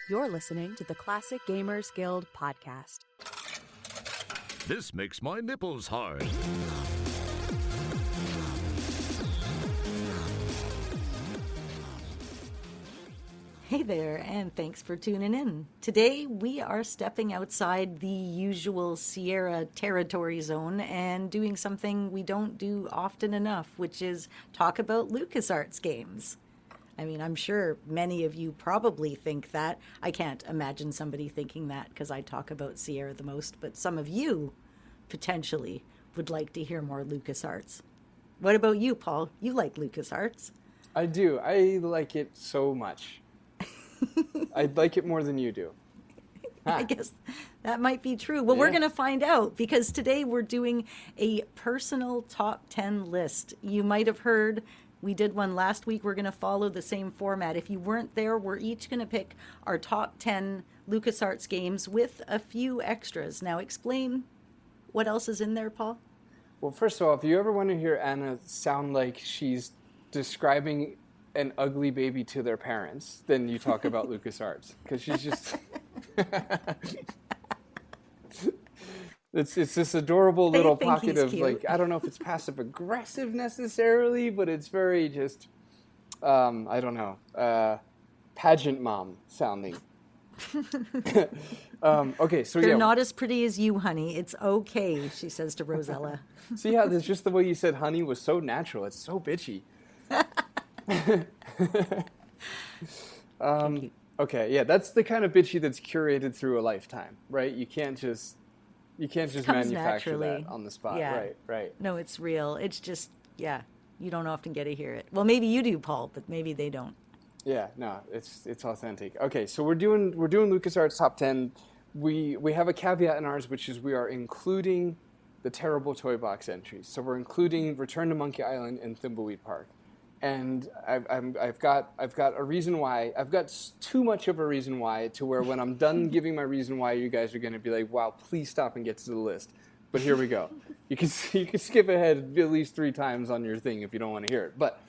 You're listening to the Classic Gamers Guild podcast. This makes my nipples hard. Hey there, and thanks for tuning in. Today, we are stepping outside the usual Sierra territory zone and doing something we don't do often enough, which is talk about LucasArts games. I mean, I'm sure many of you probably think that. I can't imagine somebody thinking that because I talk about Sierra the most, but some of you potentially would like to hear more LucasArts. What about you, Paul? You like LucasArts? I do. I like it so much. I like it more than you do. I guess that might be true. Well, we're going to find out because today we're doing a personal top 10 list. You might have heard we did one last week. We're going to follow the same format. If you weren't there, we're each going to pick our top 10 LucasArts games with a few extras. Now, explain what else is in there, Paul. Well, first of all, if you ever want to hear Anna sound like she's describing an ugly baby to their parents, then you talk about LucasArts, because she's just it's this adorable little pocket of cute. Like, I don't know if it's passive aggressive necessarily, but it's very just I don't know, pageant mom sounding. Okay, so they're not as pretty as you, honey. It's okay, she says to Rosella. See how that's just the way you said honey was so natural. It's so bitchy. Okay, yeah, that's the kind of bitchy that's curated through a lifetime, right? You can't just manufacture naturally. That on the spot. Yeah. Right. No, it's real. It's just, yeah, you don't often get to hear it. Well, maybe you do, Paul, but maybe they don't. Yeah, no, it's authentic. Okay, so we're doing LucasArts top 10. We have a caveat in ours, which is we are including the terrible toy box entries. So we're including Return to Monkey Island and Thimbleweed Park. And I've got a reason why. I've got too much of a reason why to where when I'm done giving my reason why, you guys are going to be like, "Wow, please stop and get to the list." But here we go. You can skip ahead at least 3 times on your thing if you don't want to hear it. But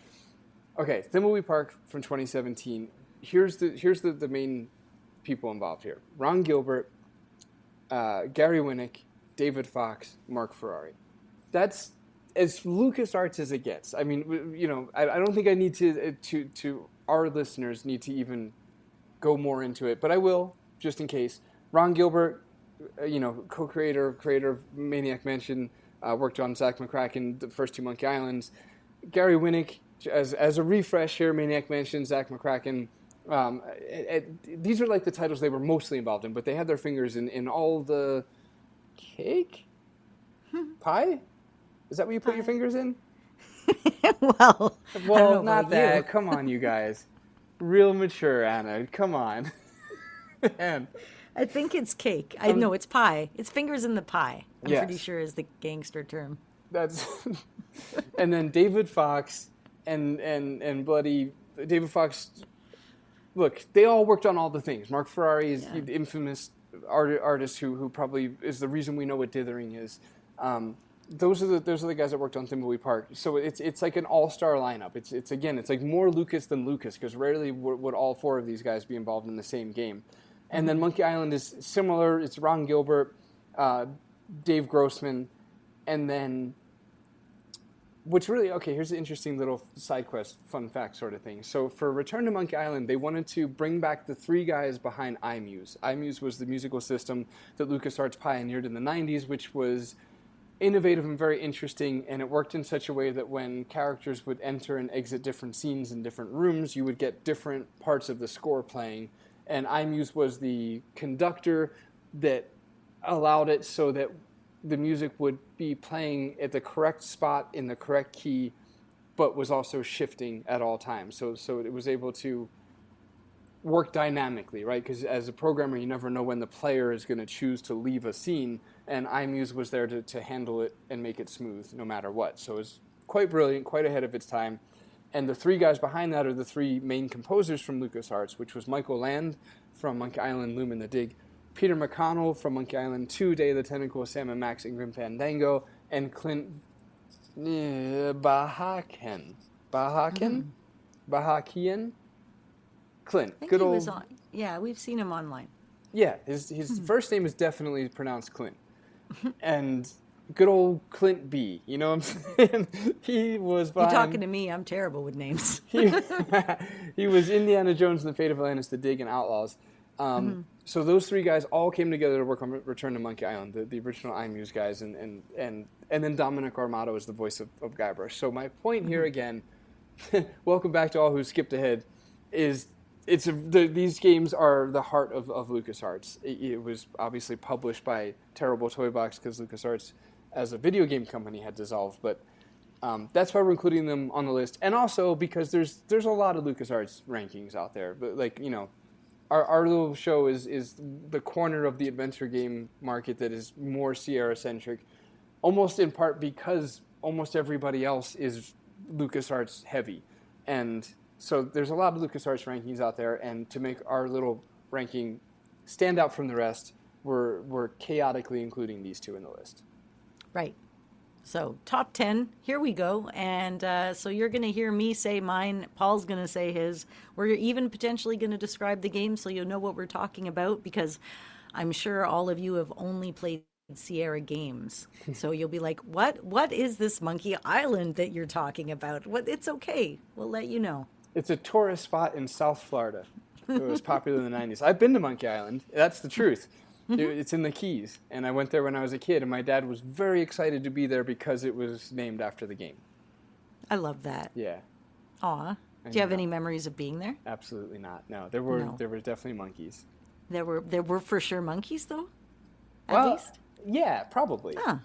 okay, Thimbleweed Park from 2017. Here's the main people involved here: Ron Gilbert, Gary Winnick, David Fox, Mark Ferrari. That's as LucasArts as it gets. I mean, you know, I don't think I need to our listeners need to even go more into it, but I will, just in case. Ron Gilbert, co-creator, creator of Maniac Mansion, worked on Zach McCracken, the first 2 Monkey Islands. Gary Winnick, as a refresh here, Maniac Mansion, Zach McCracken. These are like the titles they were mostly involved in, but they had their fingers in all the cake? Pie? Is that what you put your fingers in? Well, not that. You. Come on, you guys. Real mature, Anna. Come on. Man. I think it's cake. I know it's pie. It's fingers in the pie. I'm yes. pretty sure is the gangster term. That's. And then David Fox and bloody David Fox. Look, they all worked on all the things. Mark Ferrari is the infamous artist who probably is the reason we know what dithering is. Those are the guys that worked on Thimbleweed Park. So it's like an all-star lineup. It's like more Lucas than Lucas, because rarely would all 4 of these guys be involved in the same game. And then Monkey Island is similar. It's Ron Gilbert, Dave Grossman, and then what's really okay. Here's an interesting little side quest, fun fact sort of thing. So for Return to Monkey Island, they wanted to bring back the 3 guys behind iMuse. iMuse was the musical system that LucasArts pioneered in the 90s, which was innovative and very interesting, and it worked in such a way that when characters would enter and exit different scenes in different rooms, you would get different parts of the score playing. And iMuse was the conductor that allowed it so that the music would be playing at the correct spot in the correct key, but was also shifting at all times. So it was able to work dynamically, right? Because as a programmer, you never know when the player is going to choose to leave a scene, and iMuse was there to handle it and make it smooth no matter what. So it was quite brilliant, quite ahead of its time. And the 3 guys behind that are the 3 main composers from LucasArts, which was Michael Land from Monkey Island, Loom and the Dig, Peter McConnell from Monkey Island 2, Day of the Tentacle, Sam and Max, and Grim Fandango, and Clint Bahakian. Clint. I think Good he old. was on. Yeah, we've seen him online. Yeah, his first name is definitely pronounced Clint, and good old Clint B. You know what I'm saying? He was You're behind. talking to me. I'm terrible with names. He was Indiana Jones and the Fate of Atlantis, The Dig, and Outlaws. So those three guys all came together to work on Return to Monkey Island, the original iMuse guys, and then Dominic Armato is the voice of Guybrush. So my point here again, welcome back to all who skipped ahead, is these games are the heart of LucasArts. It was obviously published by Terrible Toy Box because LucasArts as a video game company had dissolved, but that's why we're including them on the list, and also because there's a lot of LucasArts rankings out there, but like, you know, our little show is the corner of the adventure game market that is more Sierra centric, almost in part because almost everybody else is LucasArts heavy, and so there's a lot of LucasArts rankings out there, and to make our little ranking stand out from the rest, we're chaotically including these two in the list. Right. So top 10, here we go. And so you're going to hear me say mine. Paul's going to say his. We're even potentially going to describe the game so you'll know what we're talking about, because I'm sure all of you have only played Sierra games. So you'll be like, what is this Monkey Island that you're talking about? It's okay. We'll let you know. It's a tourist spot in South Florida. It was popular in the 90s. I've been to Monkey Island. That's the truth. It's in the Keys, and I went there when I was a kid, and my dad was very excited to be there because it was named after the game. I love that. Yeah. Aw. Do you have any memories of being there? Absolutely not. No, there were definitely monkeys. There were for sure monkeys, though? At least? Yeah, probably. Huh.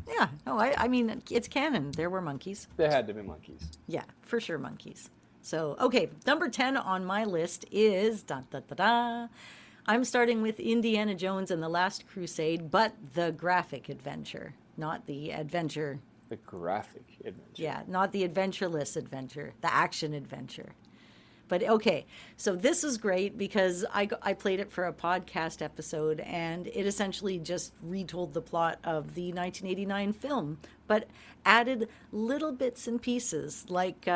Yeah. No, I mean, it's canon. There were monkeys. There had to be monkeys. Yeah, for sure monkeys. So, okay, number 10 on my list is, I'm starting with Indiana Jones and the Last Crusade, but the graphic adventure, not the adventure. The graphic adventure. Yeah, not the adventureless adventure, the action adventure. But okay, so this is great because I played it for a podcast episode, and it essentially just retold the plot of the 1989 film, but added little bits and pieces, like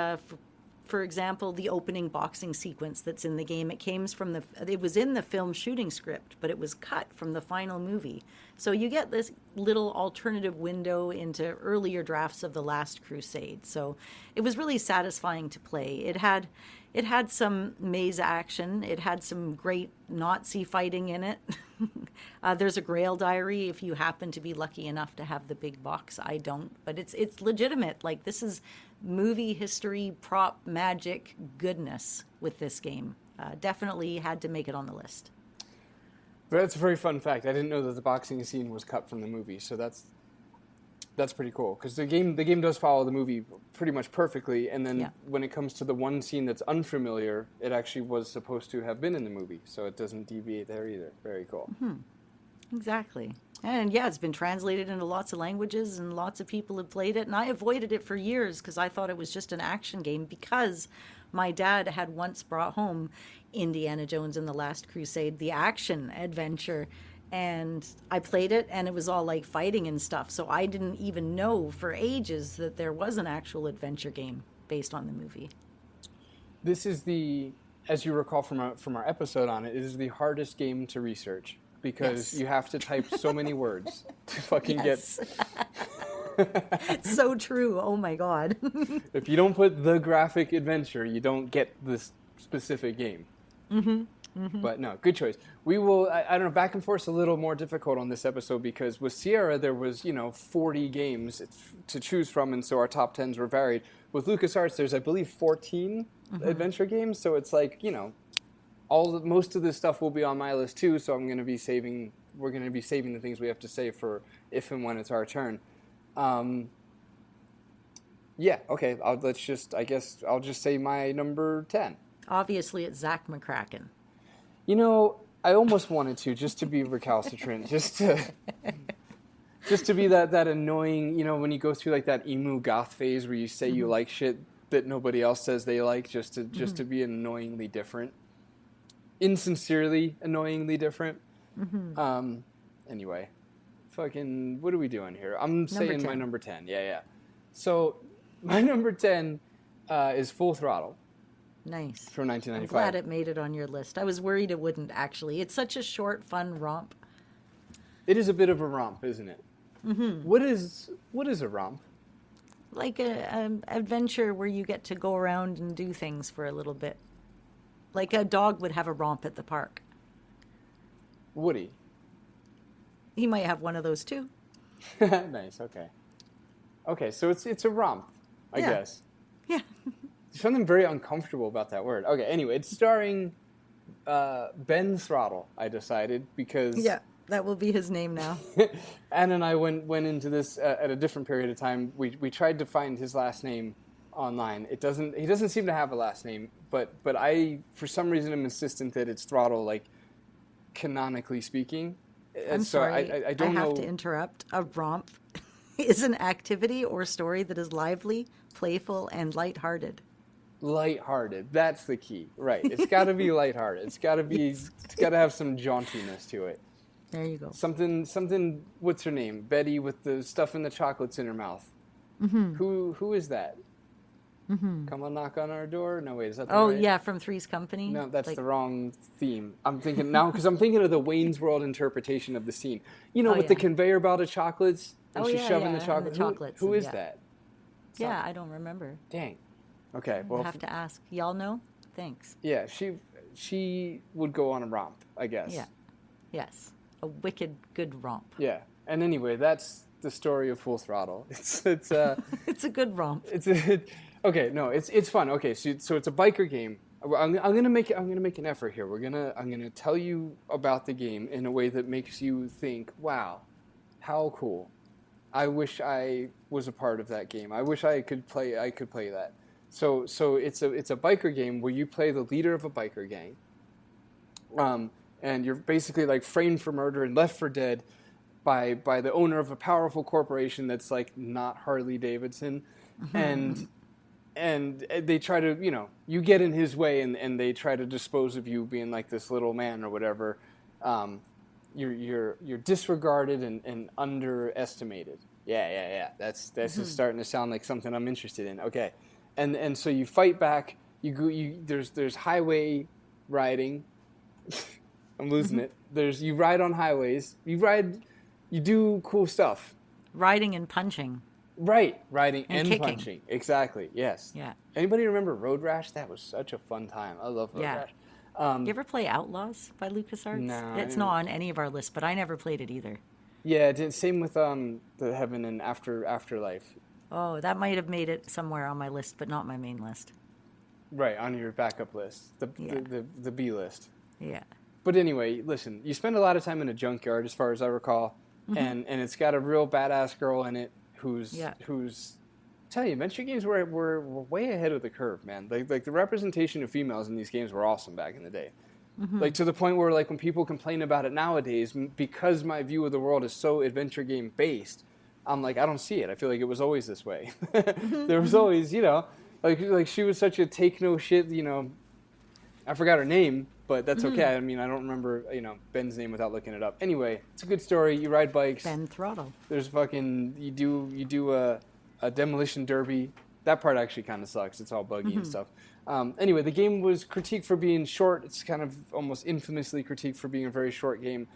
for example, the opening boxing sequence that's in the game. It was in the film shooting script, but it was cut from the final movie. So you get this little alternative window into earlier drafts of The Last Crusade. So it was really satisfying to play. It had some maze action. It had some great Nazi fighting in it. There's a Grail diary if you happen to be lucky enough to have the big box. I don't, but it's legitimate. Like, this is movie history, prop, magic goodness with this game. Definitely had to make it on the list. But that's a very fun fact. I didn't know that the boxing scene was cut from the movie, so that's pretty cool. Because the game does follow the movie pretty much perfectly, and then when it comes to the one scene that's unfamiliar, it actually was supposed to have been in the movie, so it doesn't deviate there either. Very cool. Mm-hmm. Exactly. And yeah, it's been translated into lots of languages, and lots of people have played it. And I avoided it for years because I thought it was just an action game, because my dad had once brought home Indiana Jones and the Last Crusade, the action adventure. And I played it, and it was all like fighting and stuff. So I didn't even know for ages that there was an actual adventure game based on the movie. This is as you recall from our episode on it, it is the hardest game to research. Because you have to type so many words to fucking get... It's so true. Oh, my God. If you don't put the graphic adventure, you don't get this specific game. Mm-hmm. Mm-hmm. But no, good choice. We will, I don't know, back and forth's a little more difficult on this episode because with Sierra, there was, 40 games to choose from, and so our top 10s were varied. With LucasArts, there's, I believe, 14 adventure games, so it's like, most of this stuff will be on my list too, so we're going to be saving the things we have to say for if and when it's our turn. Okay, I'll just say my number 10. Obviously, it's Zach McCracken. I almost wanted to, just to be recalcitrant, just to be that annoying, when you go through like that emo goth phase where you say you like shit that nobody else says they like, just to be annoyingly different. Insincerely, annoyingly different. Mm-hmm. Anyway, fucking, what are we doing here? I'm saying my number 10. Yeah. So, my number 10 is Full Throttle. Nice. From I'm 1995. glad it made it on your list. I was worried it wouldn't, actually. It's such a short, fun romp. It is a bit of a romp, isn't it? Mm-hmm. What is a romp? Like an adventure where you get to go around and do things for a little bit. Like a dog would have a romp at the park. Woody. He might have one of those too. Nice, okay. Okay, so it's a romp, I guess. Yeah. There's something very uncomfortable about that word. Okay, anyway, it's starring Ben Throttle, I decided, because... Yeah, that will be his name now. Anne and I went into this at a different period of time. We tried to find his last name online. He doesn't seem to have a last name, but I, for some reason, am insistent that it's Throttle, like, canonically speaking. I'm sorry, I don't know. I have to interrupt. A romp is an activity or story that is lively, playful, and lighthearted. Lighthearted. That's the key. Right. It's got to be lighthearted. It's got to be. It's got to have some jauntiness to it. There you go. Something. What's her name? Betty with the stuff in the chocolates in her mouth. Mm-hmm. Who is that? Mm-hmm. Come on, knock on our door. No, wait. Is that? Oh, right? Yeah, from Three's Company. No, that's the wrong theme. I'm thinking now because I'm thinking of the Wayne's World interpretation of the scene. You know, with the conveyor belt of chocolates and she's shoving the chocolates. Who is that? Yeah, I don't remember. Dang. Okay, well, I'll have to ask. Y'all know? Thanks. Yeah, she would go on a romp, I guess. Yeah. Yes. A wicked good romp. Yeah. And anyway, that's the story of Full Throttle. It's it's a good romp. Okay, no, it's fun. Okay, so it's a biker game. I'm gonna make an effort here. I'm gonna tell you about the game in a way that makes you think, wow, how cool. I wish I was a part of that game. I wish I could play that. So it's a biker game where you play the leader of a biker gang. And you're basically like framed for murder and left for dead by the owner of a powerful corporation that's like not Harley Davidson. And they try to, you get in his way and they try to dispose of you being like this little man or whatever. You're disregarded and underestimated. Yeah. That's just starting to sound like something I'm interested in. Okay. And so you fight back. There's highway riding. I'm losing it. You ride on highways. You do cool stuff. Riding and punching. Right, riding and kicking. Punching. Exactly. Yes. Yeah. Anybody remember Road Rash? That was such a fun time. I love Road Rash. You ever play Outlaws by LucasArts? No. It's not on any of our lists, but I never played it either. Yeah, same with the Heaven and Afterlife. Oh, that might have made it somewhere on my list, but not my main list. Right, on your backup list, the B list. Yeah. But anyway, listen, you spend a lot of time in a junkyard, as far as I recall, and it's got a real badass girl in it who's tell you, adventure games were way ahead of the curve, man. Like the representation of females in these games were awesome back in the day. Like to the point where like when people complain about it nowadays, because my view of the world is so adventure game based, I'm like, I don't see it. I feel like it was always this way. There was always, like she was such a take no shit, I forgot her name, but that's okay. I mean, I don't remember, Ben's name without looking it up. Anyway, it's a good story. You ride bikes. Ben Throttle. There's you do a demolition derby. That part actually kind of sucks. It's all buggy and stuff. Anyway, the game was critiqued for being short. It's kind of almost infamously critiqued for being a very short game.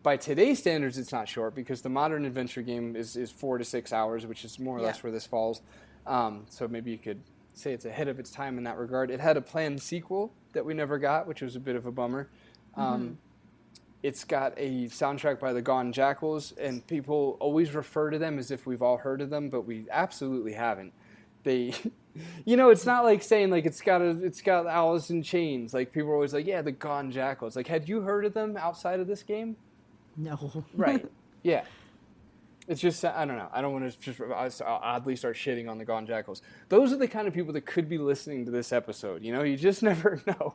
By today's standards, it's not short because the modern adventure game is 4 to 6 hours, which is more or less where this falls. So maybe you could say it's ahead of its time in that regard. It had a planned sequel that we never got, which was a bit of a bummer. It's got a soundtrack by the Gone Jackals, and people always refer to them as if we've all heard of them, but we absolutely haven't. They, it's not like saying like it's got Alice in Chains. Like people are always like, yeah, the Gone Jackals. Like, had you heard of them outside of this game? No. Right. Yeah. It's just, I don't know. I don't want to just oddly start shitting on the Gone Jackals. Those are the kind of people that could be listening to this episode. You just never know.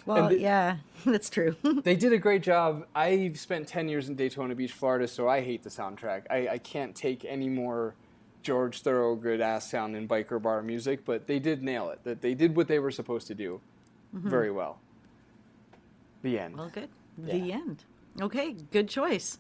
Well, yeah, that's true. They did a great job. I've spent 10 years in Daytona Beach, Florida, so I hate the soundtrack. I can't take any more George Thorogood ass sound in biker bar music, but they did nail it. That they did what they were supposed to do very well. The end. Well, good. Yeah. The end. Okay, good choice.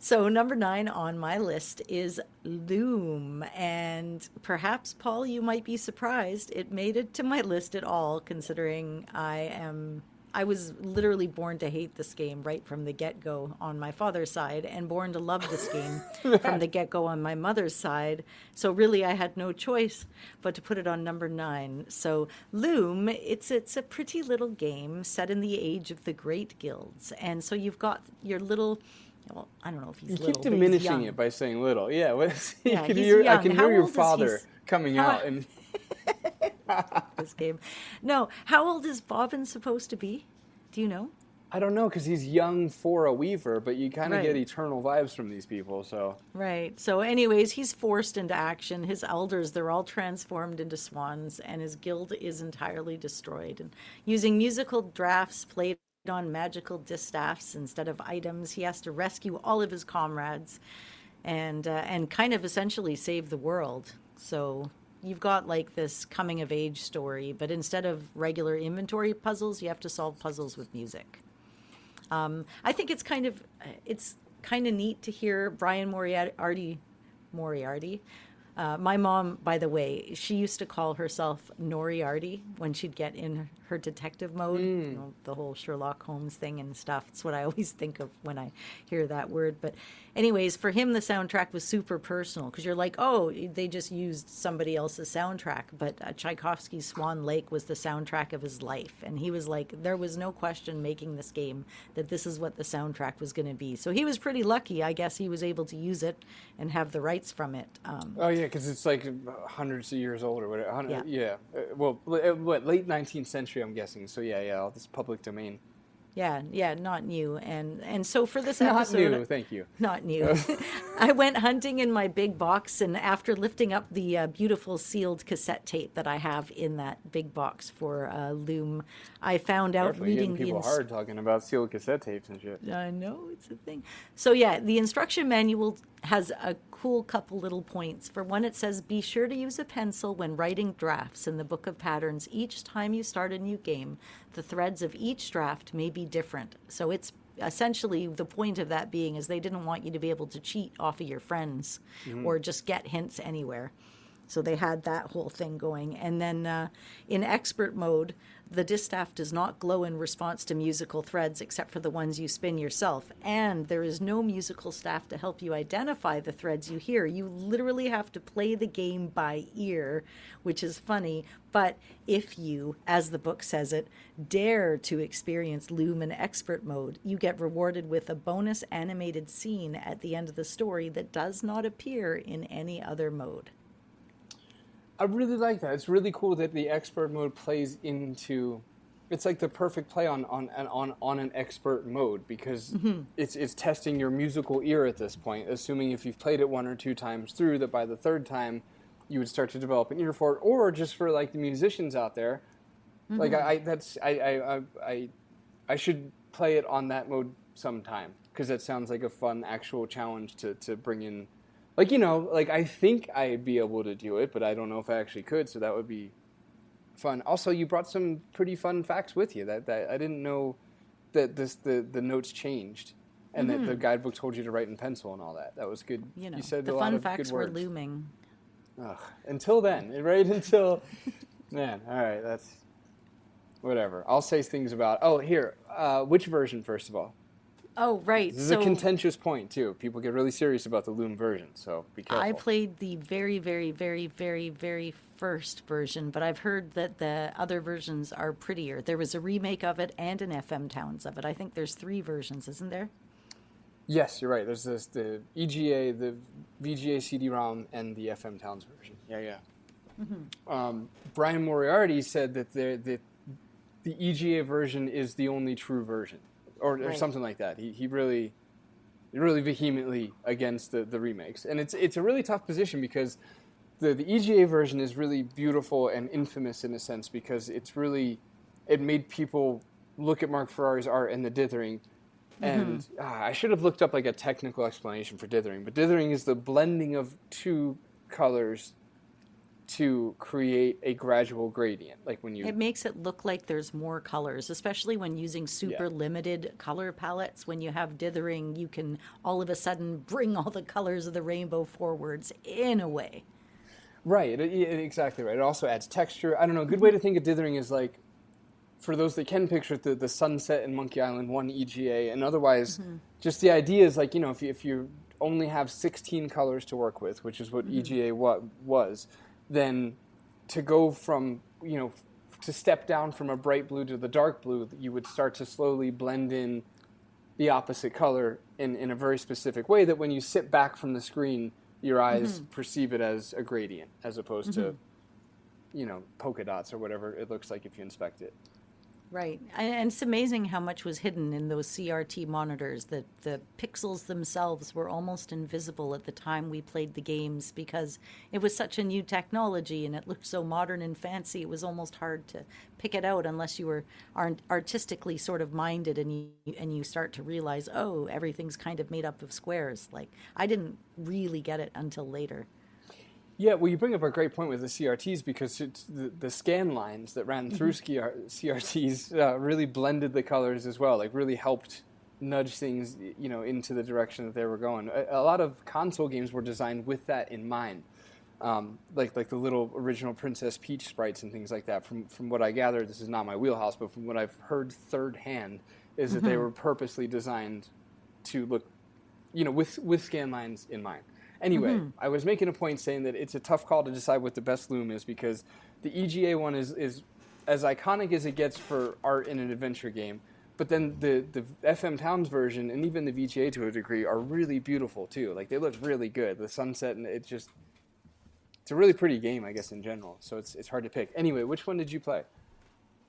So number 9 on my list is Loom, and perhaps, Paul, you might be surprised it made it to my list at all, considering I was literally born to hate this game right from the get-go on my father's side, and born to love this game from the get-go on my mother's side. So really, I had no choice but to put it on number 9. So Loom, it's a pretty little game set in the age of the Great Guilds, and so you've got your little. Well, I don't know if he's You little. keep diminishing it by saying little. Yeah, Yeah, I can he's hear young. your father coming out. And This game. No, how old is Bobbin supposed to be? Do you know? I don't know, because he's young for a weaver, but you kind of Right. get eternal vibes from these people. So Right. So anyways, he's forced into action. His elders, they're all transformed into swans, and his guild is entirely destroyed. And using musical drafts played on magical distaffs instead of items, he has to rescue all of his comrades and kind of essentially save the world. So you've got like this coming of age story, but instead of regular inventory puzzles, you have to solve puzzles with music. I think it's kind of neat to hear Brian Moriarty. My mom, by the way, she used to call herself Noriarty when she'd get in her detective mode, you know, the whole Sherlock Holmes thing and stuff. It's what I always think of when I hear that word. But anyways, for him, the soundtrack was super personal because you're like, oh, they just used somebody else's soundtrack. But Tchaikovsky's Swan Lake was the soundtrack of his life. And he was like, there was no question making this game that this is what the soundtrack was going to be. So he was pretty lucky. I guess he was able to use it and have the rights from it. oh yeah, because it's like hundreds of years old or whatever. Yeah. Yeah. Well, what, late 19th century, I'm guessing. So yeah, all this public domain. Yeah, not new. And so for this Not episode, new, thank you. Not new. I went hunting in my big box, and after lifting up the beautiful sealed cassette tape that I have in that big box for Loom, I found out Definitely reading getting people hard talking about sealed cassette tapes and shit. I know, it's a thing. So yeah, the instruction manual has a cool couple little points. For one, it says, be sure to use a pencil when writing drafts in the book of patterns. Each time you start a new game, the threads of each draft may be different. So it's essentially the point of that being is they didn't want you to be able to cheat off of your friends or just get hints anywhere. So they had that whole thing going. And then in expert mode, the distaff does not glow in response to musical threads except for the ones you spin yourself. And there is no musical staff to help you identify the threads you hear. You literally have to play the game by ear, which is funny. But if you, as the book says it, dare to experience Loom in expert mode, you get rewarded with a bonus animated scene at the end of the story that does not appear in any other mode. I really like that. It's really cool that the expert mode plays into. It's like the perfect play on an expert mode because it's testing your musical ear at this point. Assuming if you've played it one or two times through, that by the third time you would start to develop an ear for it, or just for like the musicians out there. Like I should play it on that mode sometime because that sounds like a fun actual challenge to bring in. Like, you know, like I think I'd be able to do it, but I don't know if I actually could, so that would be fun. Also, you brought some pretty fun facts with you that I didn't know that the notes changed and that the guidebook told you to write in pencil and all that. That was good. You know, you said the a lot fun of facts good were words. looming. Ugh. Until then, right? Until man, all right, that's whatever. I'll say things about. Oh, here, which version first of all? Oh, right. This is a contentious point, too. People get really serious about the Loom version, so be careful. I played the very, very, very, very, very first version, but I've heard that the other versions are prettier. There was a remake of it and an FM Towns of it. I think there's 3 versions, isn't there? Yes, you're right. There's the EGA, the VGA CD-ROM, and the FM Towns version. Yeah. Brian Moriarty said that the EGA version is the only true version. Or something like that. He really vehemently against the remakes, and it's a really tough position because the EGA version is really beautiful and infamous in a sense because it made people look at Mark Ferrari's art and the dithering, and I should have looked up like a technical explanation for dithering, but dithering is the blending of two colors to create a gradual gradient. Like when you... It makes it look like there's more colors, especially when using super limited color palettes. When you have dithering, you can all of a sudden bring all the colors of the rainbow forwards in a way. Right, exactly right. It also adds texture. I don't know, a good way to think of dithering is like, for those that can picture it, the sunset in Monkey Island 1 EGA, and otherwise, just the idea is like, if you only have 16 colors to work with, which is what EGA was, then to go from, to step down from a bright blue to the dark blue, you would start to slowly blend in the opposite color in a very specific way that when you sit back from the screen, your eyes perceive it as a gradient as opposed to, polka dots or whatever it looks like if you inspect it. Right. And it's amazing how much was hidden in those CRT monitors, that the pixels themselves were almost invisible at the time we played the games because it was such a new technology and it looked so modern and fancy. It was almost hard to pick it out unless you were artistically sort of minded and you start to realize, oh, everything's kind of made up of squares. Like, I didn't really get it until later. Yeah, well, you bring up a great point with the CRTs because it's the scan lines that ran through CRTs really blended the colors as well, like really helped nudge things, into the direction that they were going. A lot of console games were designed with that in mind, like the little original Princess Peach sprites and things like that. From what I gather, this is not my wheelhouse, but from what I've heard third hand, is that they were purposely designed to look, with scan lines in mind. Anyway, I was making a point saying that it's a tough call to decide what the best loom is because the EGA one is as iconic as it gets for art in an adventure game, but then the FM Towns version and even the VGA to a degree are really beautiful too. Like, they look really good. The sunset, and it's a really pretty game, I guess, in general. So it's hard to pick. Anyway, which one did you play?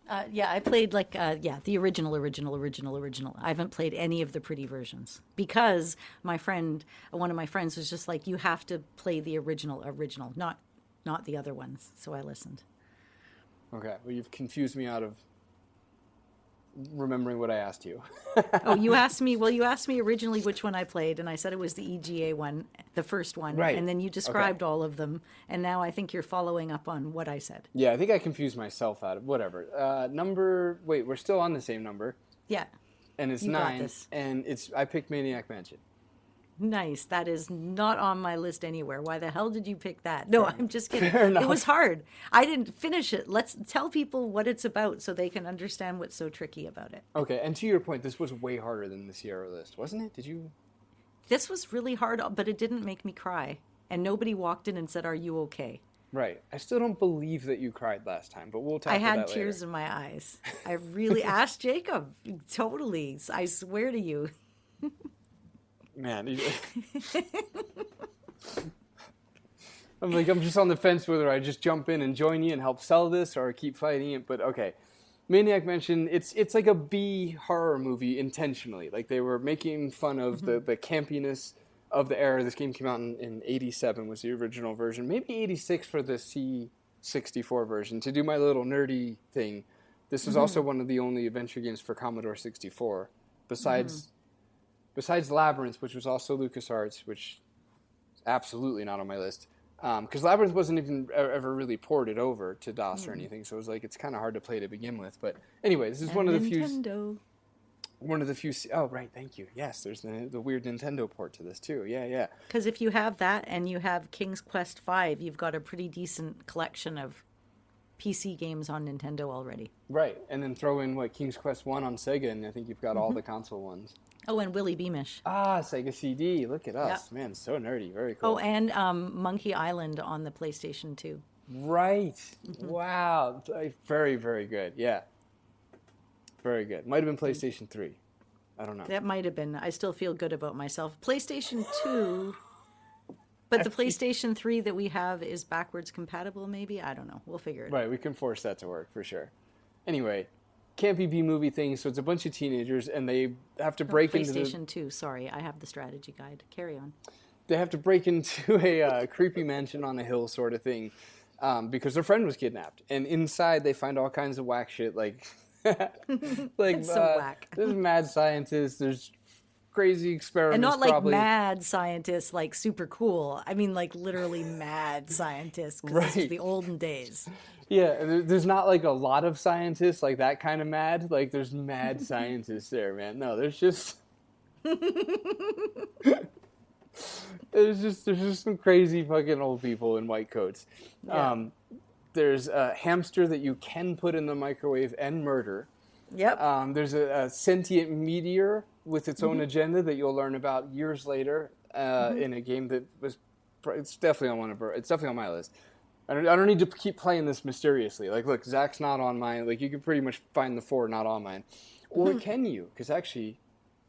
I played the original. I haven't played any of the pretty versions because one of my friends was just like, you have to play the original, not the other ones. So I listened. Okay, well, you've confused me out of remembering what I asked you. Oh, you asked me originally which one I played, and I said it was the EGA one, the first one. Right. And then you described all of them, and now I think you're following up on what I said. Yeah, I think I confused myself out of whatever. We're still on the same number. Yeah. And it's 9, and I picked Maniac Mansion. Nice. That is not on my list anywhere. Why the hell did you pick that? No, I'm just kidding. Fair enough. It was hard. I didn't finish it. Let's tell people what it's about so they can understand what's so tricky about it. Okay, and to your point, this was way harder than the Sierra list, wasn't it? Did you? This was really hard, but it didn't make me cry. And nobody walked in and said, "Are you okay?" Right. I still don't believe that you cried last time, but we'll talk about that later. I had tears in my eyes. I really asked Jacob. Totally. I swear to you. Man, I'm just on the fence whether I just jump in and join you and help sell this or keep fighting it. But okay, Maniac Mansion, it's like a B horror movie intentionally. Like, they were making fun of the campiness of the era. This game came out in 87 was the original version, maybe 86 for the C64 version. To do my little nerdy thing, this was also one of the only adventure games for Commodore 64, besides Labyrinth, which was also LucasArts, which is absolutely not on my list. Because Labyrinth wasn't even ever really ported over to DOS or anything, so it was like, it's kind of hard to play to begin with. But anyway, this is one of the few... Oh, right, thank you. Yes, there's the weird Nintendo port to this, too. Yeah. Because if you have that and you have King's Quest V, you've got a pretty decent collection of PC games on Nintendo already. Right, and then throw in, King's Quest 1 on Sega, and I think you've got all the console ones. Oh, and Willy Beamish. Ah, Sega CD. Look at us. Yep. Man, so nerdy. Very cool. Oh, and Monkey Island on the PlayStation 2. Right. Wow. Very, very good. Yeah. Very good. Might have been PlayStation 3. I don't know. That might have been. I still feel good about myself. PlayStation 2... But the PlayStation 3 that we have is backwards compatible, maybe? I don't know. We'll figure it out. Right, we can force that to work, for sure. Anyway... campy B-movie thing, so it's a bunch of teenagers, and they have to break into PlayStation 2, sorry, I have the strategy guide. Carry on. They have to break into a creepy mansion on a hill sort of thing, because their friend was kidnapped. And inside, they find all kinds of whack shit, like... It's so whack. There's mad scientists, there's crazy experiments. And not like probably. mad scientists, like super cool. I mean, like literally mad scientists, because this was the olden days. Yeah, there's not like a lot of scientists like that kind of mad. Like there's mad scientists there, man. No, there's just there's just some crazy fucking old people in white coats. Yeah. There's a hamster that you can put in the microwave and murder. Yep. There's a sentient meteor with its own agenda that you'll learn about years later in a game that was. It's definitely It's definitely on my list. I don't need to keep playing this mysteriously. Like, look, Zach's not on mine. Like, you can pretty much find the 4 not on mine, or can you? Because actually,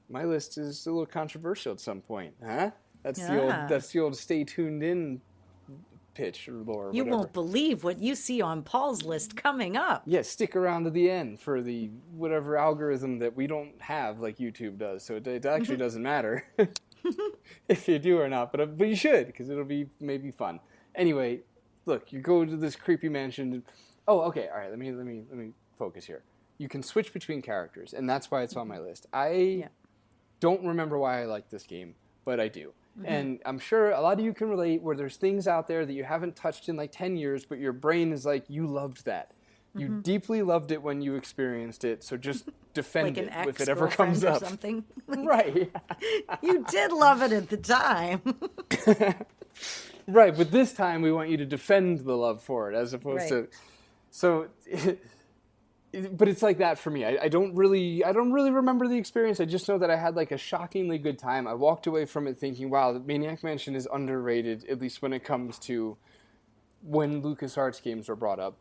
my list is a little controversial at some point, huh? That's the old stay tuned in pitch or lore. You won't believe what you see on Paul's list coming up. Yeah, stick around to the end for the whatever algorithm that we don't have like YouTube does. So it actually doesn't matter if you do or not, but you should, because it'll be maybe fun. Anyway, look, you go to this creepy mansion. Oh, okay, all right. Let me focus here. You can switch between characters, and that's why it's on my list. I don't remember why I like this game, but I do. And I'm sure a lot of you can relate where there's things out there that you haven't touched in like 10 years, but your brain is like, you loved that. You deeply loved it when you experienced it, so just defend like it if it ever comes or up. Something. Right. You did love it at the time. Right, but this time we want you to defend the love for it as opposed to... So... But it's like that for me. I don't really remember the experience. I just know that I had like a shockingly good time. I walked away from it thinking, wow, the Maniac Mansion is underrated, at least when it comes to when LucasArts games were brought up.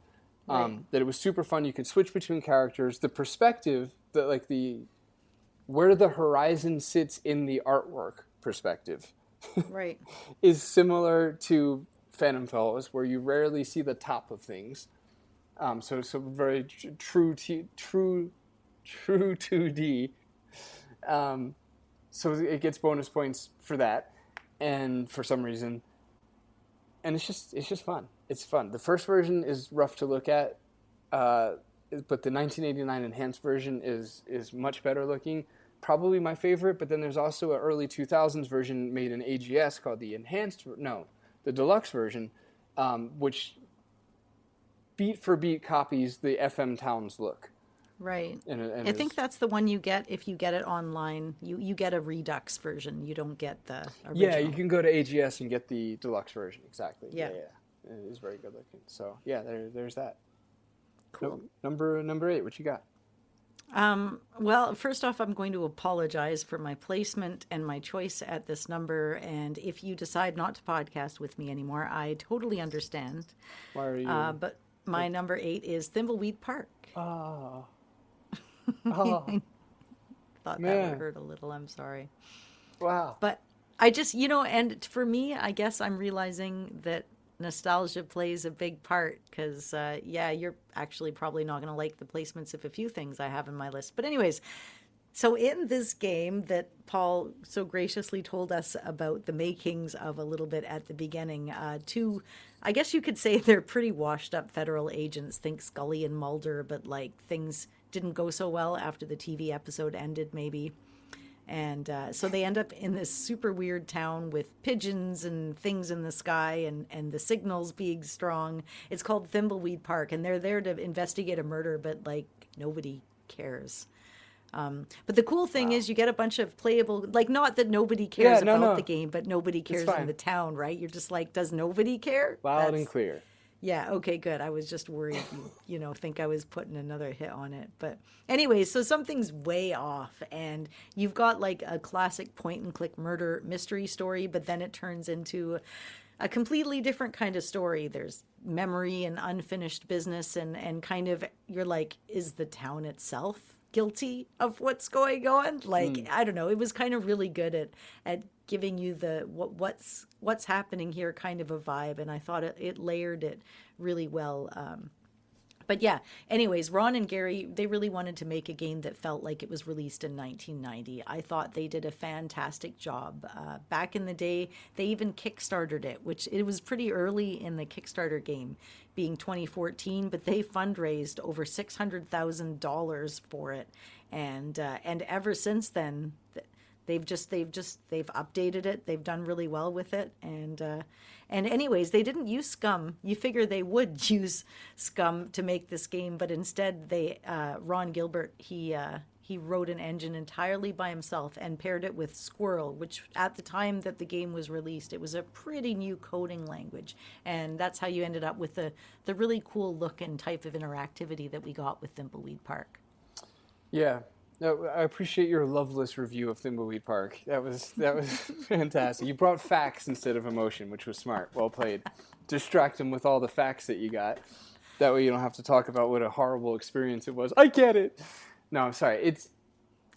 That it was super fun. You could switch between characters. The perspective, where the horizon sits in the artwork perspective, is similar to Phantom Fellows, where you rarely see the top of things. So very true 2D. So it gets bonus points for that, and for some reason, and it's just fun. It's fun. The first version is rough to look at, but the 1989 enhanced version is much better looking. Probably my favorite. But then there's also an early 2000s version made in AGS called the deluxe version, which beat for beat copies the FM Towns look. Right. And I think that's the one you get if you get it online. You get a Redux version. You don't get the original. Yeah, you can go to AGS and get the deluxe version. Exactly. Yeah. It is very good looking. So yeah, there's that. Cool. Number 8. What you got? Well, first off, I'm going to apologize for my placement and my choice at this number. And if you decide not to podcast with me anymore, I totally understand. Why are you? But my number 8 is Thimbleweed Park. Oh. Thought that would hurt a little. I'm sorry. Wow. But I just, and for me, I guess I'm realizing that nostalgia plays a big part because, you're actually probably not going to like the placements of a few things I have in my list. But anyways, so in this game that Paul so graciously told us about the makings of a little bit at the beginning, two, I guess you could say they're pretty washed up federal agents, think Scully and Mulder, but like things didn't go so well after the TV episode ended maybe. And so they end up in this super weird town with pigeons and things in the sky and the signals being strong. It's called Thimbleweed Park, and they're there to investigate a murder, but like nobody cares. But the cool thing is you get a bunch of playable, like not that nobody cares about the game, but nobody cares in the town, right? You're just like, does nobody care? Loud and clear. Yeah, okay, good. I was just worried you think I was putting another hit on it. But anyway, so something's way off, and you've got like a classic point-and-click murder mystery story, but then it turns into a completely different kind of story. There's memory and unfinished business, and kind of, you're like, is the town itself guilty of what's going on? Like, I don't know. It was kind of really good at giving you the what's happening here kind of a vibe, and I thought it layered it really well. But yeah, anyways, Ron and Gary, they really wanted to make a game that felt like it was released in 1990. I thought they did a fantastic job. Back in the day, they even Kickstartered it, which it was pretty early in the Kickstarter game, being 2014, but they fundraised over $600,000 for it. And ever since then, They've updated it. They've done really well with it. And anyways, they didn't use Scum. You figure they would use Scum to make this game, but instead Ron Gilbert, he wrote an engine entirely by himself and paired it with Squirrel, which at the time that the game was released, it was a pretty new coding language. And that's how you ended up with the really cool look and type of interactivity that we got with Thimbleweed Park. Yeah. No, I appreciate your loveless review of Thimbleweed Park. That was fantastic. You brought facts instead of emotion, which was smart. Well played. Distract them with all the facts that you got. That way you don't have to talk about what a horrible experience it was. I get it. No, I'm sorry.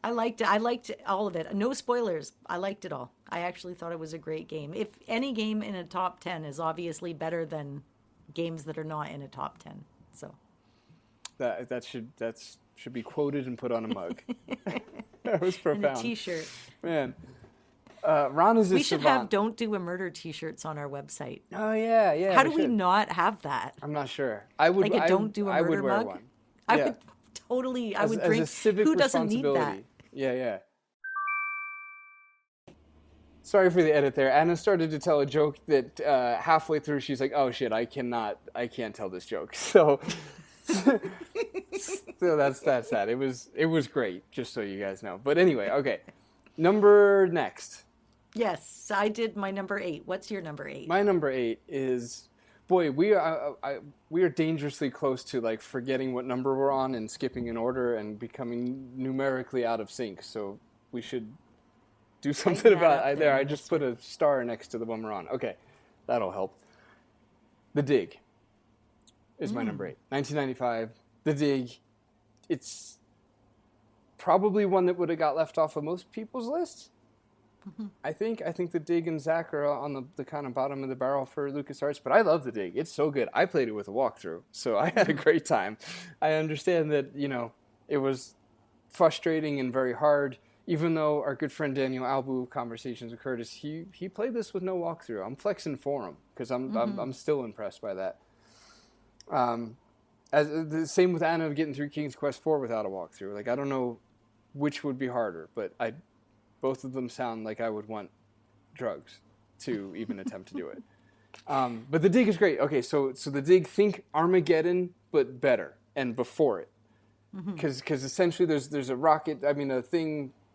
I liked it. I liked all of it. No spoilers. I liked it all. I actually thought it was a great game. If any game in a top 10 is obviously better than games that are not in a top 10. So that should be quoted and put on a mug. That was profound. And a T-shirt. Man. Ron is a We should savant. have "Don't Do a Murder" T-shirts on our website. Oh yeah. How do we not have that? I'm not sure. I would like a "Don't Do a I Murder" would wear mug. one. I Yeah. would totally. I would as drink. a civic Who doesn't need that? responsibility. Yeah. Sorry for the edit there. Anna started to tell a joke that halfway through she's like, "Oh shit, I can't tell this joke." So, so that's that. It was great, just so you guys know. But anyway, okay. Number next. Yes, I did my number 8. What's your number 8? My number 8 is, boy, we are dangerously close to like forgetting what number we're on and skipping an order and becoming numerically out of sync. So we should do something about it. There, I just put a star next to the one we're on. Okay, that'll help. The Dig is my number 8. 1995. The Dig. It's probably one that would have got left off of most people's lists. Mm-hmm. I think The Dig and Zach are on the kind of bottom of the barrel for LucasArts, but I love The Dig. It's so good. I played it with a walkthrough, so I had a great time. I understand that, it was frustrating and very hard, even though our good friend Daniel Albu, Conversations with Curtis, he played this with no walkthrough. I'm flexing for him because I'm still impressed by that. As the same with Anna getting through King's Quest 4 without a walkthrough. Like, I don't know which would be harder, but both of them sound like I would want drugs to even attempt to do it. But The Dig is great. Okay, so The Dig, think Armageddon, but better and before it. Because essentially there's a rocket, a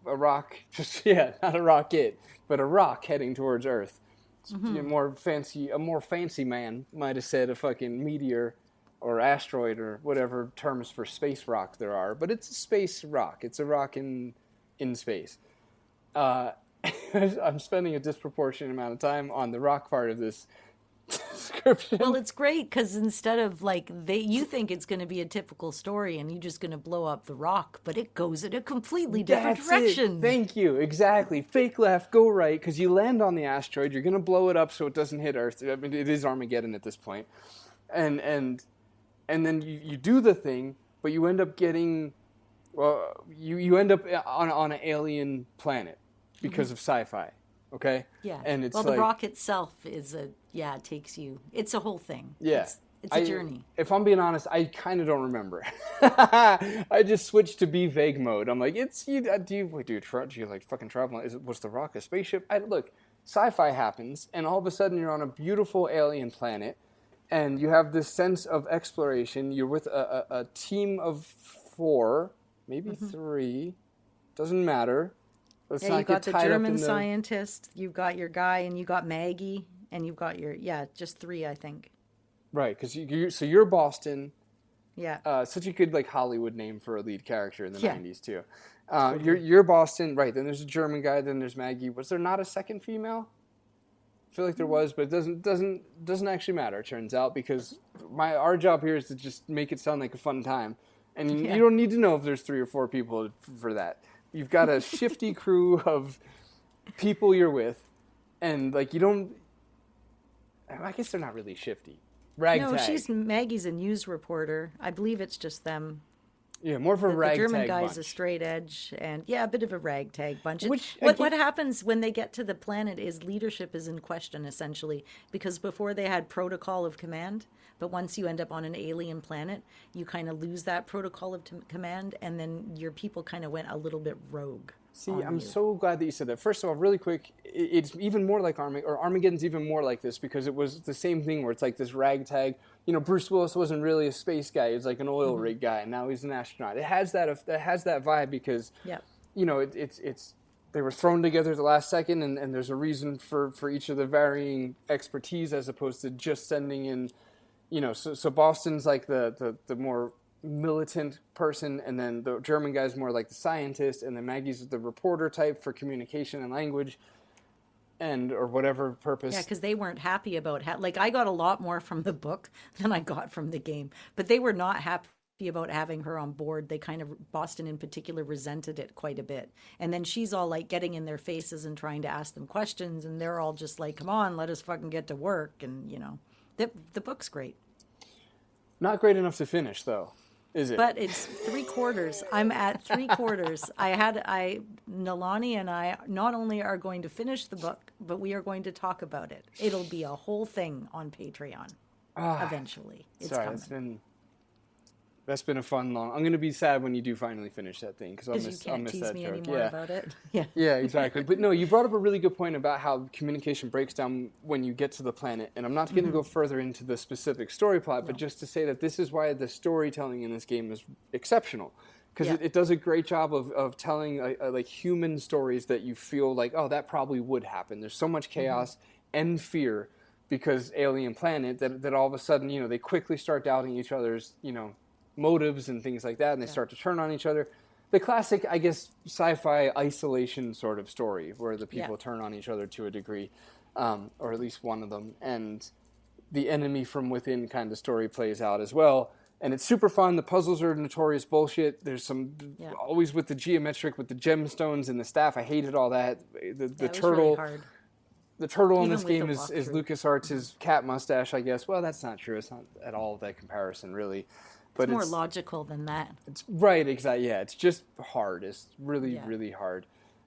rock, not a rocket, but a rock heading towards Earth. A more fancy man might have said a fucking meteor or asteroid or whatever terms for space rock there are. But it's a space rock. It's a rock in space. I'm spending a disproportionate amount of time on the rock part of this description. Well, it's great because instead of you think it's going to be a typical story and you're just going to blow up the rock, but it goes in a completely different direction. Thank you. Exactly. Fake left, go right, because you land on the asteroid. You're going to blow it up so it doesn't hit Earth. I mean, it is Armageddon at this point, and then you do the thing, but you end up getting. Well, you end up on an alien planet because of sci-fi, okay? Yeah. And it's the rock itself is it takes you. It's a whole thing. Yeah. It's a journey. If I'm being honest, I kind of don't remember. I just switched to be vague mode. I'm like, do you like fucking travel? Was the rock a spaceship? Look, sci-fi happens, and all of a sudden you're on a beautiful alien planet, and you have this sense of exploration. You're with a team of 4. Maybe 3. Doesn't matter. Let's not you got get the tied German up in scientist, you've got your guy, and you got Maggie, and you've got just 3, I think. Right, because you're Boston. Yeah. Such a good Hollywood name for a lead character in the 90s too. Totally. You're Boston, right? Then there's a German guy. Then there's Maggie. Was there not a second female? I feel like there was, but it doesn't actually matter. It turns out because our job here is to just make it sound like a fun time. And you don't need to know if there's 3 or 4 people for that. You've got a shifty crew of people you're with, and you don't. I guess they're not really shifty. Ragtag. No, Maggie's a news reporter. I believe it's just them. Yeah, more of a ragtag bunch. The German guy's a straight edge, and a bit of a ragtag bunch. What happens when they get to the planet is leadership is in question, essentially, because before they had protocol of command, but once you end up on an alien planet, you kind of lose that protocol of command, and then your people kind of went a little bit rogue. See, on I'm you. so glad that you said that. First of all, really quick, it's even more like Armageddon's even more like this because it was the same thing where it's like this ragtag. You know, Bruce Willis wasn't really a space guy; he was like an oil rig guy, and now he's an astronaut. It has that vibe because, you know, it's they were thrown together at the last second, and there's a reason for each of the varying expertise as opposed to just sending in, you know. So Boston's like the more militant person, and then the German guy's more like the scientist, and then Maggie's the reporter type for communication and language, and or whatever purpose. Yeah, because they weren't happy about like I got a lot more from the book than I got from the game, but they were not happy about having her on board. They kind of, Boston in particular, resented it quite a bit. And then she's all like getting in their faces and trying to ask them questions, and they're all just like, come on, let us fucking get to work. And you know, the book's great. Not great enough to finish though. Is it? But it's 3/4. I'm at 3/4. Nalani and I not only are going to finish the book, but we are going to talk about it. It'll be a whole thing on Patreon eventually. It's coming. That's been a fun long. I'm going to be sad when you do finally finish that thing because I'll miss that joke. You can't tease me anymore about it. Yeah, exactly. But no, you brought up a really good point about how communication breaks down when you get to the planet. And I'm not going to go further into the specific story plot, but just to say that this is why the storytelling in this game is exceptional. Because it does a great job of telling like human stories that you feel like, oh, that probably would happen. There's so much chaos and fear because alien planet that all of a sudden, you know, they quickly start doubting each other's, you know, motives and things like that, and they start to turn on each other. The classic, I guess, sci-fi isolation sort of story where the people turn on each other to a degree, or at least one of them, and the enemy from within kind of story plays out as well. And it's super fun. The puzzles are notorious bullshit. There's some always with the geometric, with the gemstones and the staff. I hated all that. The turtle. Really the turtle in this game is LucasArts' cat mustache, I guess. Well, that's not true. It's not at all that comparison, really. But it's more logical than that. It's right, exactly. Yeah, it's just hard. It's really, really hard.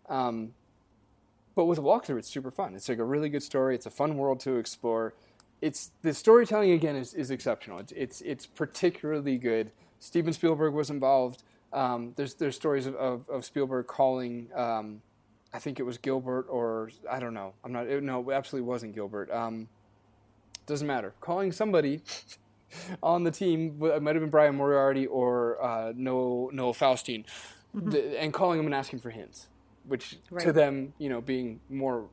But with a walkthrough, it's super fun. It's like a really good story. It's a fun world to explore. The storytelling again is exceptional. It's particularly good. Steven Spielberg was involved. There's stories of Spielberg calling. I think it was Gilbert, or I don't know. No, it absolutely wasn't Gilbert. Doesn't matter. Calling somebody on the team, it might have been Brian Moriarty or Noel Faustine, and calling them and asking for hints, which to them, you know, being more,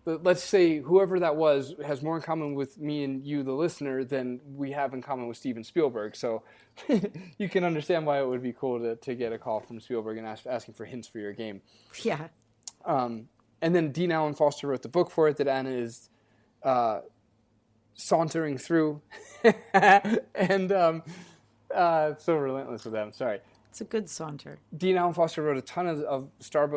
let's say whoever that was has more in common with me and you, the listener, than we have in common with Steven Spielberg. So you can understand why it would be cool to get a call from Spielberg and asking for hints for your game. Yeah. And then Dean Allen Foster wrote the book for it that Anna is sauntering through, and so relentless with them. Sorry. It's a good saunter. Dean Allen Foster wrote a ton of Star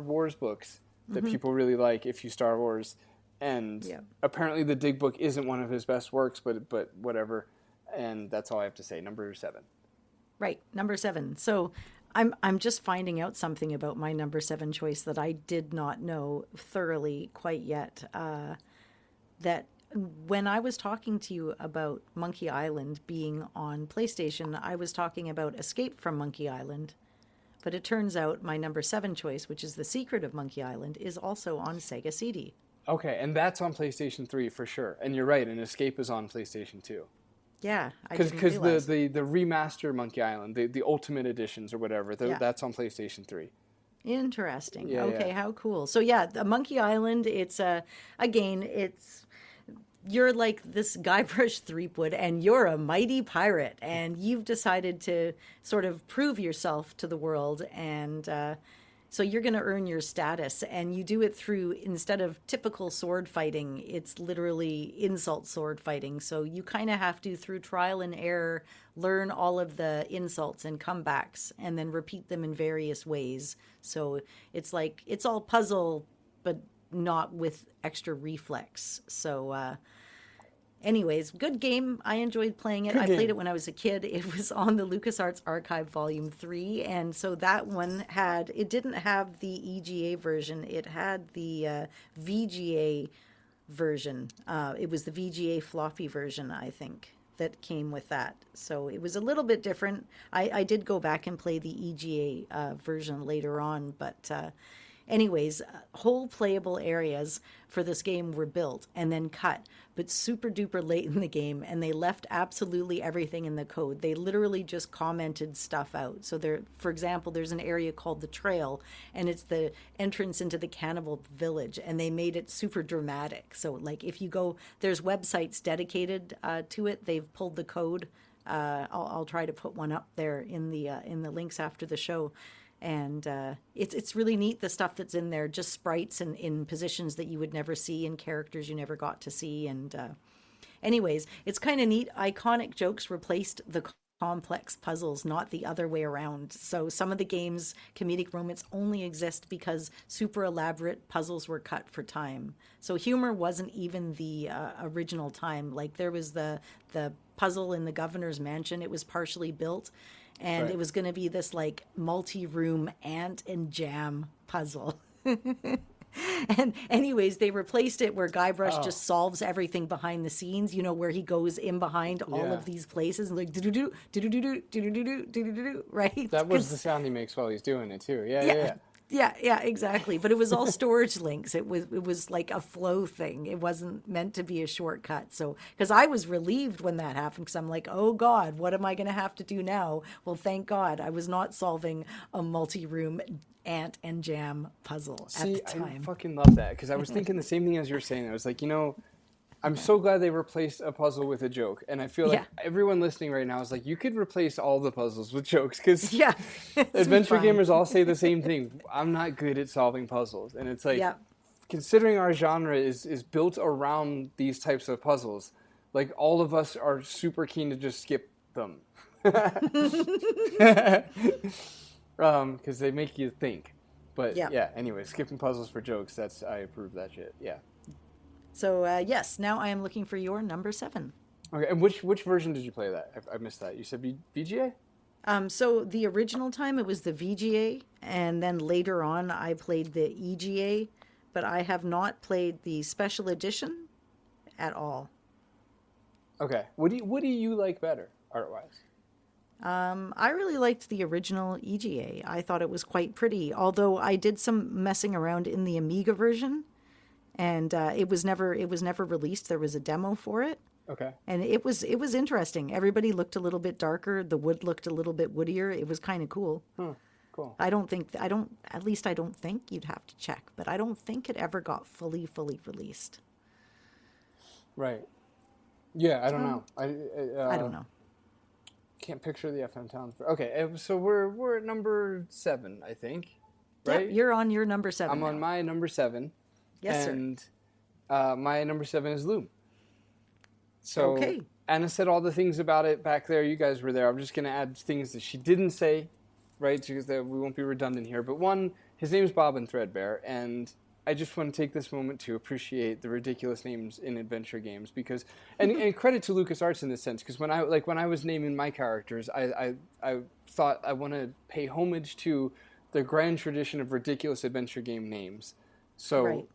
Wars books that people really like. If you Star Wars, and apparently the Dig book isn't one of his best works, but whatever. And that's all I have to say. Number 7. Right, number 7. So I'm just finding out something about my number 7 choice that I did not know thoroughly quite yet. That when I was talking to you about Monkey Island being on PlayStation, I was talking about Escape from Monkey Island. But it turns out my number 7 choice, which is The Secret of Monkey Island, is also on Sega CD. Okay, and that's on PlayStation 3 for sure. And you're right, and Escape is on PlayStation 2. Yeah, because the remaster Monkey Island, the Ultimate Editions or whatever, that's on PlayStation 3. Interesting. Yeah, okay, how cool. So yeah, the Monkey Island, it's you're like this Guybrush Threepwood, and you're a mighty pirate, and you've decided to sort of prove yourself to the world, and so you're going to earn your status, and you do it through, instead of typical sword fighting, it's literally insult sword fighting. So you kind of have to, through trial and error, learn all of the insults and comebacks, and then repeat them in various ways. So it's like, it's all puzzle, but not with extra reflex. So anyways, good game. I enjoyed playing it. I played it when I was a kid. It was on the LucasArts Archive Volume 3, and so that one it didn't have the EGA version. It had the VGA version. It was the VGA floppy version, I think. that came with that. So it was a little bit different. I did go back and play the EGA version later on, but anyways, whole playable areas for this game were built and then cut, but super duper late in the game, and they left absolutely everything in the code. They literally just commented stuff out. So there, for example, there's an area called the Trail, and it's the entrance into the cannibal village, and they made it super dramatic. So like if you go, there's websites dedicated to it. They've pulled the code. I'll try to put one up there in the links after the show. And it's really neat, the stuff that's in there, just sprites and in positions that you would never see and characters you never got to see. And anyways, it's kind of neat. Iconic jokes replaced the complex puzzles, not the other way around. So some of the game's comedic moments only exist because super elaborate puzzles were cut for time. So humor wasn't even the original time. Like there was the puzzle in the governor's mansion. It was partially built. And It was going to be this like multi-room ant and jam puzzle. And anyways, they replaced it where Guybrush just solves everything behind the scenes, you know, where he goes in behind all of these places and like do-do-do, do-do-do-do, do-do-do-do, do-do-do-do, right? That was the sound he makes while he's doing it too. Yeah. Yeah, exactly. But it was all storage links. It was like a flow thing. It wasn't meant to be a shortcut. So, because I was relieved when that happened, because I'm like, oh God, what am I going to have to do now? Well, thank God I was not solving a multi-room ant and jam puzzle at the time. I fucking love that, because I was thinking the same thing as you're saying. I was like, you know, I'm so glad they replaced a puzzle with a joke. And I feel like everyone listening right now is like, you could replace all the puzzles with jokes, because adventure gamers all say the same thing. I'm not good at solving puzzles. And it's like, considering our genre is built around these types of puzzles, like all of us are super keen to just skip them. Because they make you think. But anyway, skipping puzzles for jokes, I approve that shit. Yeah. So, yes, now I am looking for your number 7. Okay, and which version did you play that? I missed that. You said VGA? So the original time it was the VGA, and then later on I played the EGA, but I have not played the special edition at all. Okay. What do you like better, art-wise? I really liked the original EGA. I thought it was quite pretty, although I did some messing around in the Amiga version. And it was never released. There was a demo for it. Okay. And it was interesting. Everybody looked a little bit darker. The wood looked a little bit woodier. It was kind of cool. Cool. I don't think you'd have to check, but I don't think it ever got fully released. Right. Yeah, I don't know. I don't know. Can't picture the FM towns. Okay, so we're at number 7, I think. Right? Yep, you're on your number 7. I'm on my number 7. Yes, and my number 7 is Loom. So Anna said all the things about it back there. You guys were there. I'm just going to add things that she didn't say, right? Because we won't be redundant here. But one, his name's Bobbin Threadbare, and I just want to take this moment to appreciate the ridiculous names in adventure games, because and credit to LucasArts in this sense, because when I was naming my characters, I thought I want to pay homage to the grand tradition of ridiculous adventure game names. So.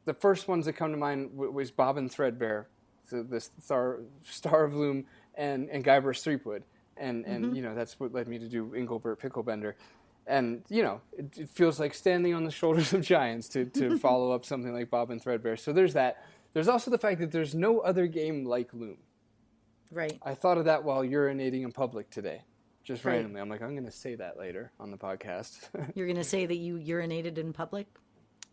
The first ones that come to mind was Bobbin Threadbare, so this Star of Loom, and Guybrush Threepwood. And you know, that's what led me to do Engelbert Picklebender. And, you know, it feels like standing on the shoulders of giants to follow up something like Bobbin Threadbare. So there's that. There's also the fact that there's no other game like Loom. Right. I thought of that while urinating in public today. Just randomly. I'm like, I'm going to say that later on the podcast. You're going to say that you urinated in public?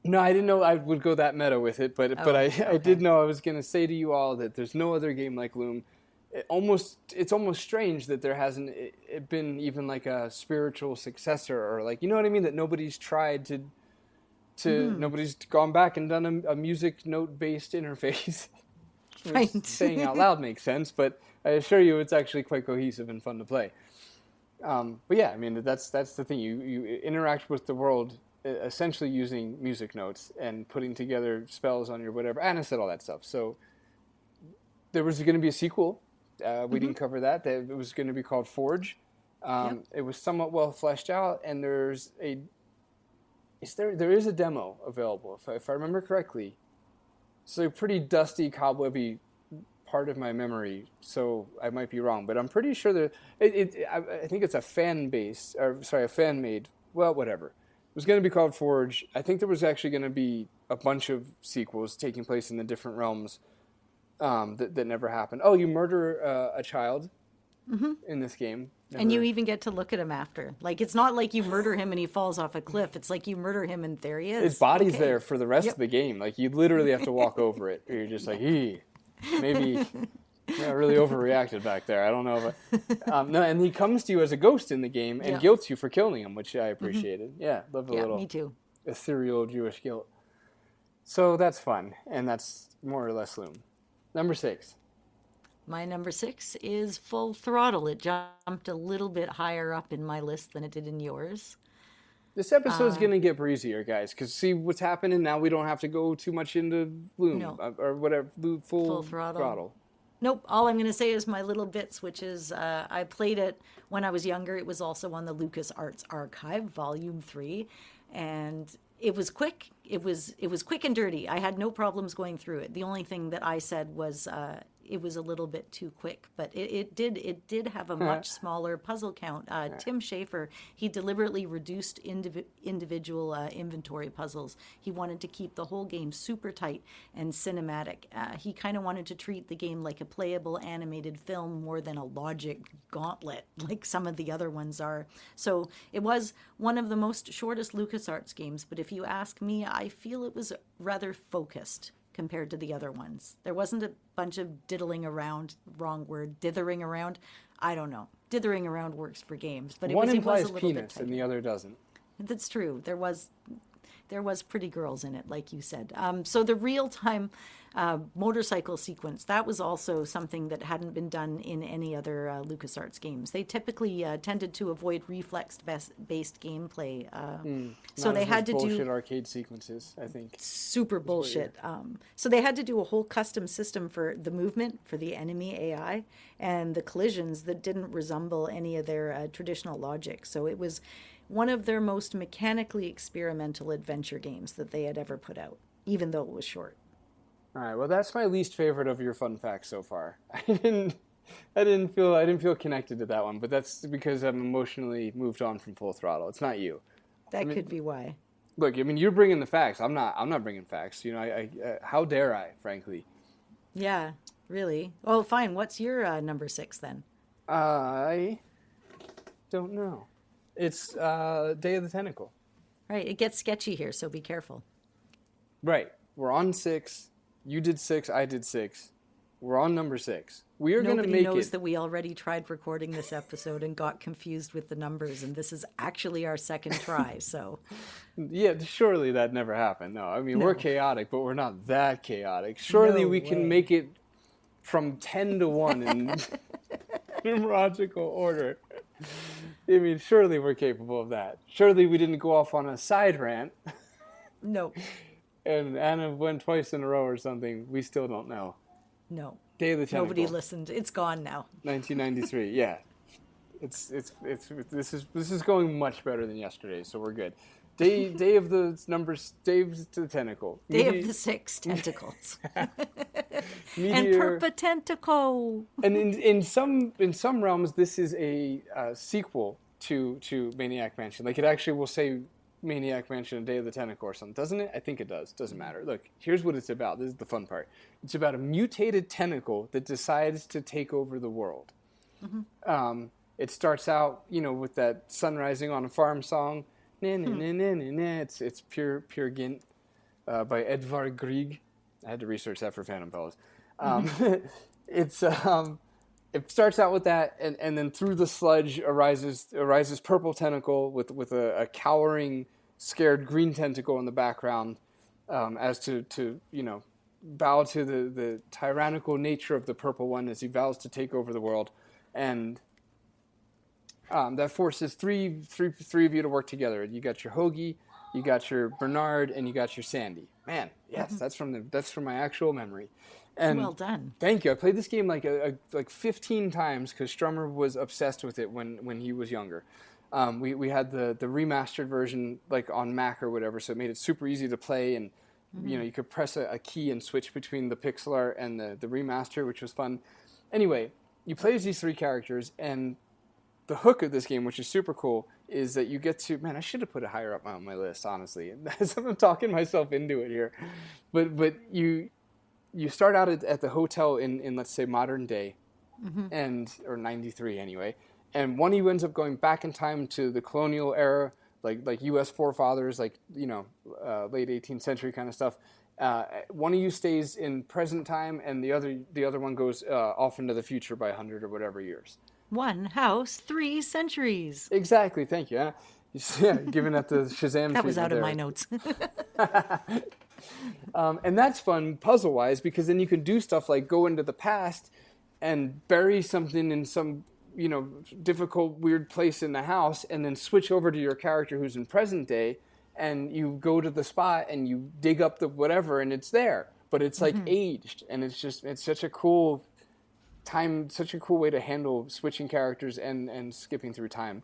No, I didn't know I would go that meta with it, but I did know I was going to say to you all that there's no other game like Loom. It's almost strange that there hasn't been even like a spiritual successor, or like, you know what I mean, that nobody's tried to nobody's gone back and done a music note based interface. Right. Saying out loud makes sense, but I assure you it's actually quite cohesive and fun to play. But yeah, I mean, that's the thing. You interact with the world essentially using music notes and putting together spells on your whatever. Anna said all that stuff. So there was going to be a sequel. We didn't cover that. It was going to be called Forge. It was somewhat well fleshed out, and there is a demo available, if I remember correctly. It's a pretty dusty, cobwebby part of my memory, so I might be wrong, but I'm pretty sure that I think it's a fan-made, well, whatever. It was going to be called Forge. I think there was actually going to be a bunch of sequels taking place in the different realms that never happened. Oh, you murder a child in this game. Never. And you even get to look at him after. Like, it's not like you murder him and he falls off a cliff. It's like you murder him and there he is. His body's there for the rest of the game. Like, you literally have to walk over it. Or you're just like, maybe I really overreacted back there. I don't know. But, no, and he comes to you as a ghost in the game and guilts you for killing him, which I appreciated. Yeah, love a little me too. ethereal Jewish guilt. So that's fun, and that's more or less Loom. Number 6. My number 6 is Full Throttle. It jumped a little bit higher up in my list than it did in yours. This episode's going to get breezier, guys, because see what's happening now. We don't have to go too much into Loom or whatever. Full throttle. Nope. All I'm going to say is my little bits, which is I played it when I was younger. It was also on the LucasArts Archive, Volume 3, and it was quick. It was quick and dirty. I had no problems going through it. The only thing that I said was it was a little bit too quick, but it did have a much smaller puzzle count. Tim Schafer, he deliberately reduced individual inventory puzzles. He wanted to keep the whole game super tight and cinematic. He kind of wanted to treat the game like a playable animated film more than a logic gauntlet like some of the other ones are. So it was one of the most shortest LucasArts games, but if you ask me, I feel it was rather focused compared to the other ones. There wasn't a bunch of diddling around, wrong word, dithering around. I don't know. Dithering around works for games, but one it implies was a little penis bit and the other doesn't. That's true. There was pretty girls in it, like you said. So the real-time motorcycle sequence, that was also something that hadn't been done in any other LucasArts games. They typically tended to avoid reflex-based gameplay. So they had to do bullshit arcade sequences, I think. Super bullshit. So they had to do a whole custom system for the movement, for the enemy AI, and the collisions that didn't resemble any of their traditional logic. So it was one of their most mechanically experimental adventure games that they had ever put out, even though it was short. All right, well, that's my least favorite of your fun facts so far. I didn't feel connected to that one, but that's because I'm emotionally moved on from Full Throttle. It's not you. That could be why. Look, I mean, you're bringing the facts. I'm not bringing facts. You know, I how dare I, frankly? Yeah, really. Well, fine. What's your number 6 then? I don't know. It's Day of the Tentacle. Right. It gets sketchy here, so be careful. Right. We're on 6. You did 6. I did 6. We're on number 6. We are going to make it. Nobody knows that we already tried recording this episode and got confused with the numbers, and this is actually our second try, so. Yeah, surely that never happened. No, I mean, we're chaotic, but we're not that chaotic. Surely we can make it from 10 to 1 in numerological order. I mean, surely we're capable of that. Surely we didn't go off on a side rant. No. And Anna went twice in a row or something. We still don't know. No. Day of the Tentacle. Nobody listened. It's gone now. 1993. Yeah. This is going much better than yesterday, so we're good. Day of the numbers. Day of the Tentacle. Day of the 6 tentacles. And Perpetentico. And in some realms, this is a sequel to Maniac Mansion. Like, it actually will say Maniac Mansion and Day of the Tentacle or something, doesn't it? I think it does. Doesn't matter. Look, here's what it's about. This is the fun part. It's about a mutated tentacle that decides to take over the world. Mm-hmm. It starts out, with that sun rising on a farm song. It's Pure Gint by Edvard Grieg. I had to research that for Phantom Fellows. It starts out with that, and then through the sludge arises purple tentacle with a cowering, scared green tentacle in the background, as to bow to the tyrannical nature of the purple one as he vows to take over the world, and that forces three of you to work together. You got your Hoagie, you got your Bernard, and you got your Sandy. Man, yes, that's from my actual memory. And well done. Thank you. I played this game like 15 times because Strummer was obsessed with it when he was younger. We had the remastered version like on Mac or whatever, so it made it super easy to play. And you could press a key and switch between the pixel art and the remaster, which was fun. Anyway, you play as these 3 characters, and the hook of this game, which is super cool, is that you get to... Man, I should have put it higher up on my list, honestly. I'm talking myself into it here. But you start out at the hotel in let's say, modern day, or 93 anyway, and one of you ends up going back in time to the colonial era, like U.S. forefathers, late 18th century kind of stuff. One of you stays in present time, and the other one goes off into the future by 100 or whatever years. 1 house, 3 centuries. Exactly. Thank you. Yeah, giving that the Shazam. That was out there. of my notes. And that's fun puzzle-wise, because then you can do stuff like go into the past and bury something in some difficult, weird place in the house, and then switch over to your character who's in present day, and you go to the spot and you dig up the whatever, and it's there, but it's like aged, and it's such a cool way to handle switching characters and skipping through time.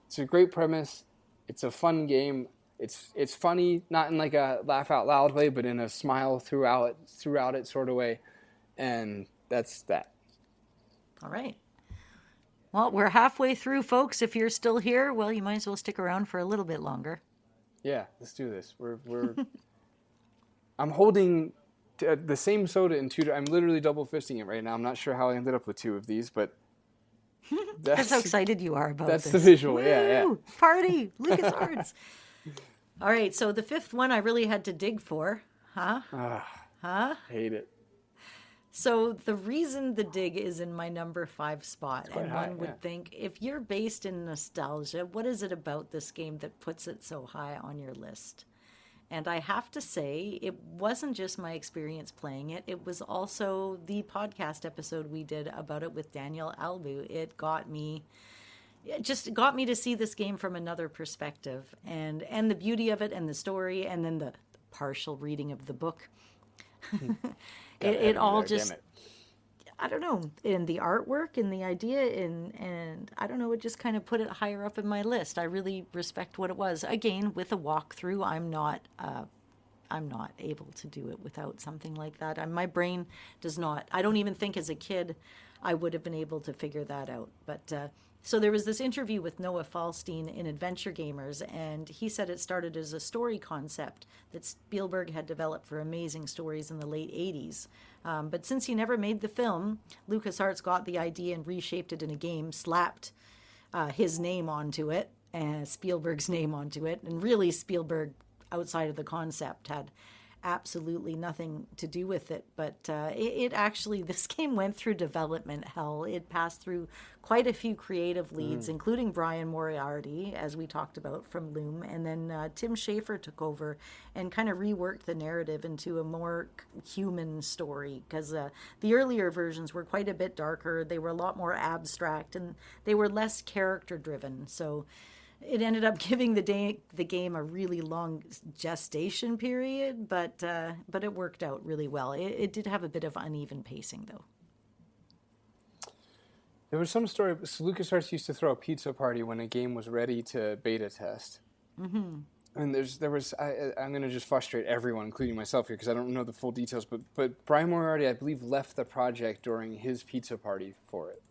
It's a great premise. It's a fun game. It's funny, not in like a laugh out loud way, but in a smile throughout it sort of way, and that's that. All right. Well, we're halfway through, folks. If you're still here, well, you might as well stick around for a little bit longer. Yeah, let's do this. We're I'm holding the same soda in 2. I'm literally double fisting it right now. I'm not sure how I ended up with 2 of these, but that's how excited you are about that's this. The visual. Woo! Yeah. Party, LucasArts. All right, so the 5th one I really had to dig for, huh? Hate it. So the reason the dig is in my number 5 spot, and high, one would think, if you're based in nostalgia, what is it about this game that puts it so high on your list? And I have to say, it wasn't just my experience playing it. It was also the podcast episode we did about it with Daniel Albu. It just got me to see this game from another perspective, and the beauty of it, and the story, and then the partial reading of the book. It all just, I don't know, in the artwork and the idea, and I don't know, it just kind of put it higher up in my list. I really respect what it was. Again, with a walkthrough, I'm not able to do it without something like that. My brain does not. I don't even think as a kid I would have been able to figure that out. But so there was this interview with Noah Falstein in Adventure Gamers, and he said it started as a story concept that Spielberg had developed for Amazing Stories in the late 80s. But since he never made the film, LucasArts got the idea and reshaped it in a game, slapped his name onto it, Spielberg's name onto it, and really Spielberg, outside of the concept, had absolutely nothing to do with it. But it actually, this game went through development hell. It passed through quite a few creative leads, including Brian Moriarty, as we talked about, from Loom, and then Tim Schafer took over and kind of reworked the narrative into a more human story, because the earlier versions were quite a bit darker. They were a lot more abstract, and they were less character driven. So it ended up giving the game a really long gestation period, but it worked out really well. It did have a bit of uneven pacing, though. There was some story. So LucasArts used to throw a pizza party when a game was ready to beta test. Mm-hmm. And there was. I'm going to just frustrate everyone, including myself here, because I don't know the full details. But Brian Moriarty, I believe, left the project during his pizza party for it.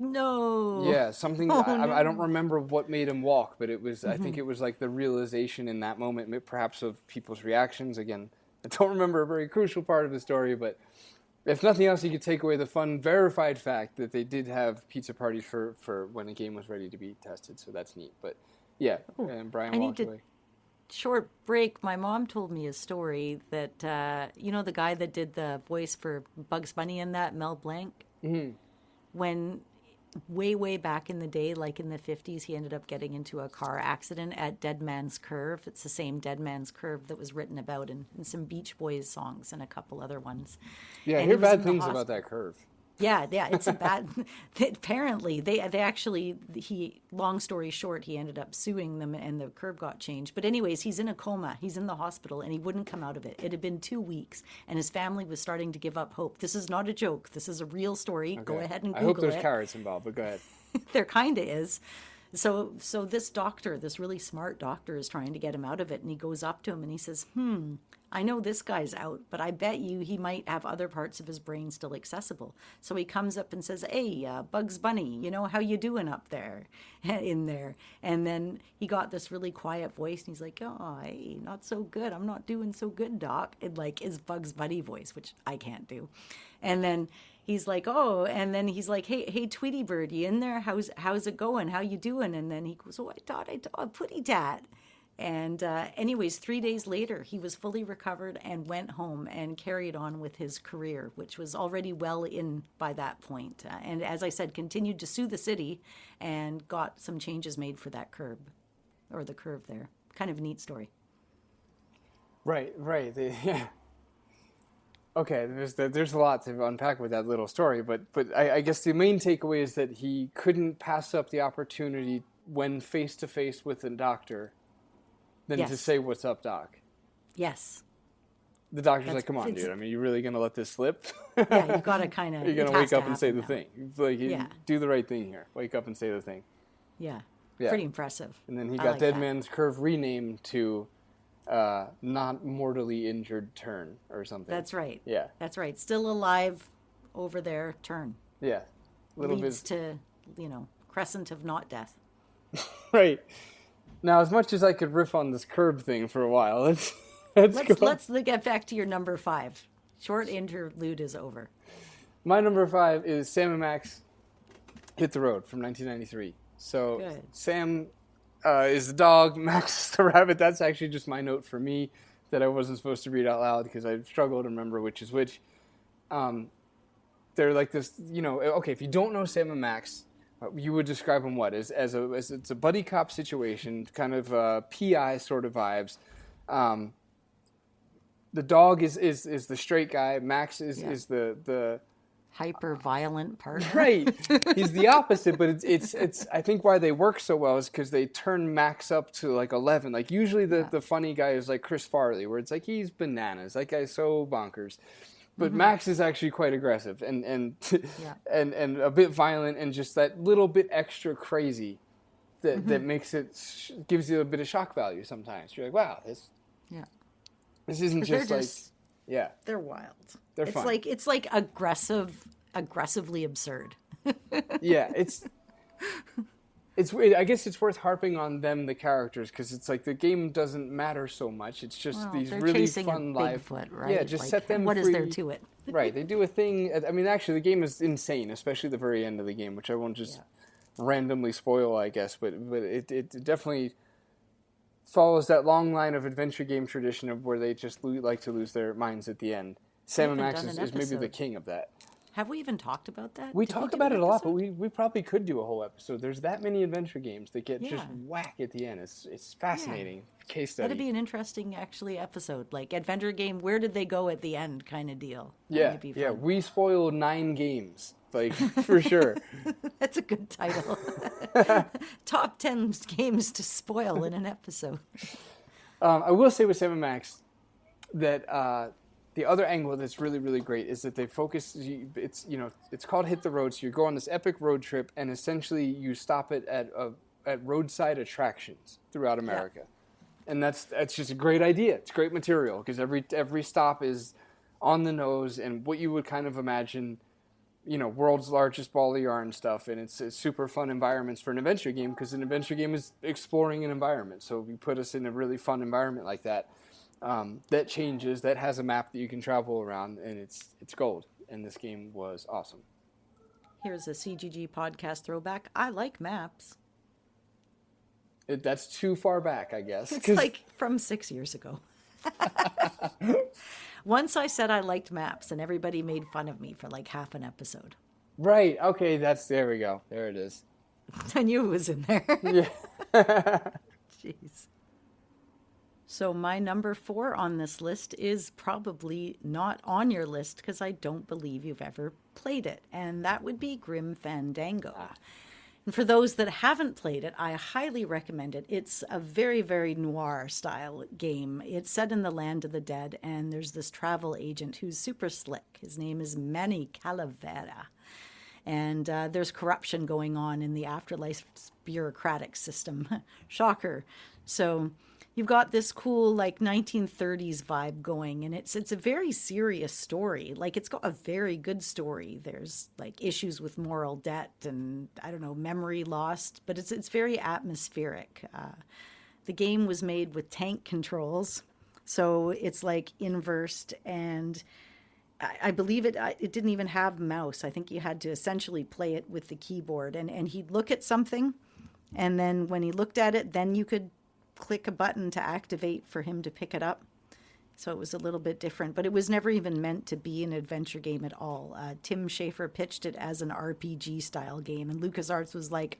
No. Yeah, something. No. I don't remember what made him walk, but it was. Mm-hmm. I think it was like the realization in that moment, perhaps of people's reactions. Again, I don't remember a very crucial part of the story, but if nothing else, you could take away the fun, verified fact that they did have pizza parties for when a game was ready to be tested. So that's neat. But yeah, and Brian walked away. Short break. My mom told me a story that the guy that did the voice for Bugs Bunny in that, Mel Blanc, when way back in the day, like in the 50s, he ended up getting into a car accident at Dead Man's Curve. It's the same Dead Man's Curve that was written about in some Beach Boys songs and a couple other ones. Yeah, I hear bad things about that curve. Yeah, it's a bad. Apparently, they actually, long story short, he ended up suing them, and the curb got changed. But anyways, he's in a coma. He's in the hospital, and he wouldn't come out of it. It had been 2 weeks, and his family was starting to give up hope. This is not a joke. This is a real story. Okay. Go ahead and Google it. I hope there's carrots involved, but go ahead. There kind of is. So this doctor, this really smart doctor, is trying to get him out of it, and he goes up to him and he says, I know this guy's out, but I bet you he might have other parts of his brain still accessible. So he comes up and says, hey, Bugs Bunny, how you doing up there, in there? And then he got this really quiet voice, and he's like, oh, hey, not so good. I'm not doing so good, Doc. And like his Bugs Bunny voice, which I can't do. And then he's like, oh, and then he's like, hey, Tweety Bird, you in there? How's it going? How you doing? And then he goes, oh, I thought putty tat. And anyways, 3 days later, he was fully recovered and went home and carried on with his career, which was already well in by that point. And as I said, continued to sue the city and got some changes made for that curb there. Kind of a neat story. Right. Yeah. Okay, there's a lot to unpack with that little story, but I guess the main takeaway is that he couldn't pass up the opportunity when face to face with a doctor than to say, what's up, Doc? Yes. The doctor's like, come on, dude. I mean, you really going to let this slip? Yeah, you've got to kind of... You're going to wake up and say the thing. Like, do the right thing here. Wake up and say the thing. Yeah. Pretty impressive. And then he got Dead Man's Curve renamed to Not Mortally Injured Turn or something. That's right. Yeah. That's right. Still alive over there, turn. Yeah. Leads to, crescent of not death. Right. Now, as much as I could riff on this curb thing for a while, let's get back to your number 5. Short interlude is over. My number 5 is Sam and Max Hit the Road from 1993. So good. Sam is the dog, Max is the rabbit. That's actually just my note for me that I wasn't supposed to read out loud because I struggled to remember which is which. They're like this, okay, if you don't know Sam and Max, you would describe them what? As it's a buddy cop situation, kind of PI sort of vibes. The dog is the straight guy. Max is the hyper violent partner. Right. He's the opposite, but it's I think why they work so well is because they turn Max up to like 11. Like usually the funny guy is like Chris Farley, where it's like he's bananas. That guy's so bonkers. But Max is actually quite aggressive and a bit violent and just that little bit extra crazy that makes it gives you a bit of shock value sometimes. You're like, wow, this isn't just they're wild. They're fun. It's like aggressively absurd. Yeah, it's I guess it's worth harping on them, the characters, because it's like the game doesn't matter so much. It's just these really fun live. Bigfoot, right? Yeah, just set them what free. What is there to it? Right, they do a thing. I mean, actually, the game is insane, especially the very end of the game, which I won't just randomly spoil, I guess. But it definitely follows that long line of adventure game tradition of where they just like to lose their minds at the end. Sam and Max is maybe the king of that. Have we even talked about that? We talk about it a lot, but we probably could do a whole episode. There's that many adventure games that get just whack at the end. It's fascinating. Case study. That'd be an interesting, episode. Like adventure game, where did they go at the end kind of deal. Yeah. We spoiled 9 games, like, for sure. That's a good title. Top 10 games to spoil in an episode. I will say with Sam and Max that... the other angle that's really, really great is that they focus. It's called Hit the Road. So you go on this epic road trip, and essentially you stop it at roadside attractions throughout America, and that's just a great idea. It's great material because every stop is on the nose and what you would kind of imagine, world's largest ball of yarn stuff, and it's super fun environments for an adventure game because an adventure game is exploring an environment. So we put us in a really fun environment like that. That changes, that has a map that you can travel around, and it's gold. And this game was awesome. Here's a CGG podcast throwback. I like maps. That's too far back, I guess. It's like from 6 years ago. Once I said I liked maps, and everybody made fun of me for like half an episode. Right. Okay. There we go. There it is. I knew it was in there. Yeah. Jeez. So my number 4 on this list is probably not on your list because I don't believe you've ever played it, and that would be Grim Fandango. And for those that haven't played it, I highly recommend it. It's a very, very noir-style game. It's set in the land of the dead, and there's this travel agent who's super slick. His name is Manny Calavera. And there's corruption going on in the Afterlife's bureaucratic system. Shocker. So you've got this cool like 1930s vibe going, and it's a very serious story. Like, it's got a very good story. There's like issues with moral debt and, I don't know, memory lost, but it's very atmospheric. The game was made with tank controls, so it's like inversed, and I believe it didn't even have mouse. I think you had to essentially play it with the keyboard, and he'd look at something, and then when he looked at it, then you could click a button to activate for him to pick it up. So it was a little bit different, but it was never even meant to be an adventure game at all. Tim Schafer pitched it as an RPG style game, and LucasArts was like,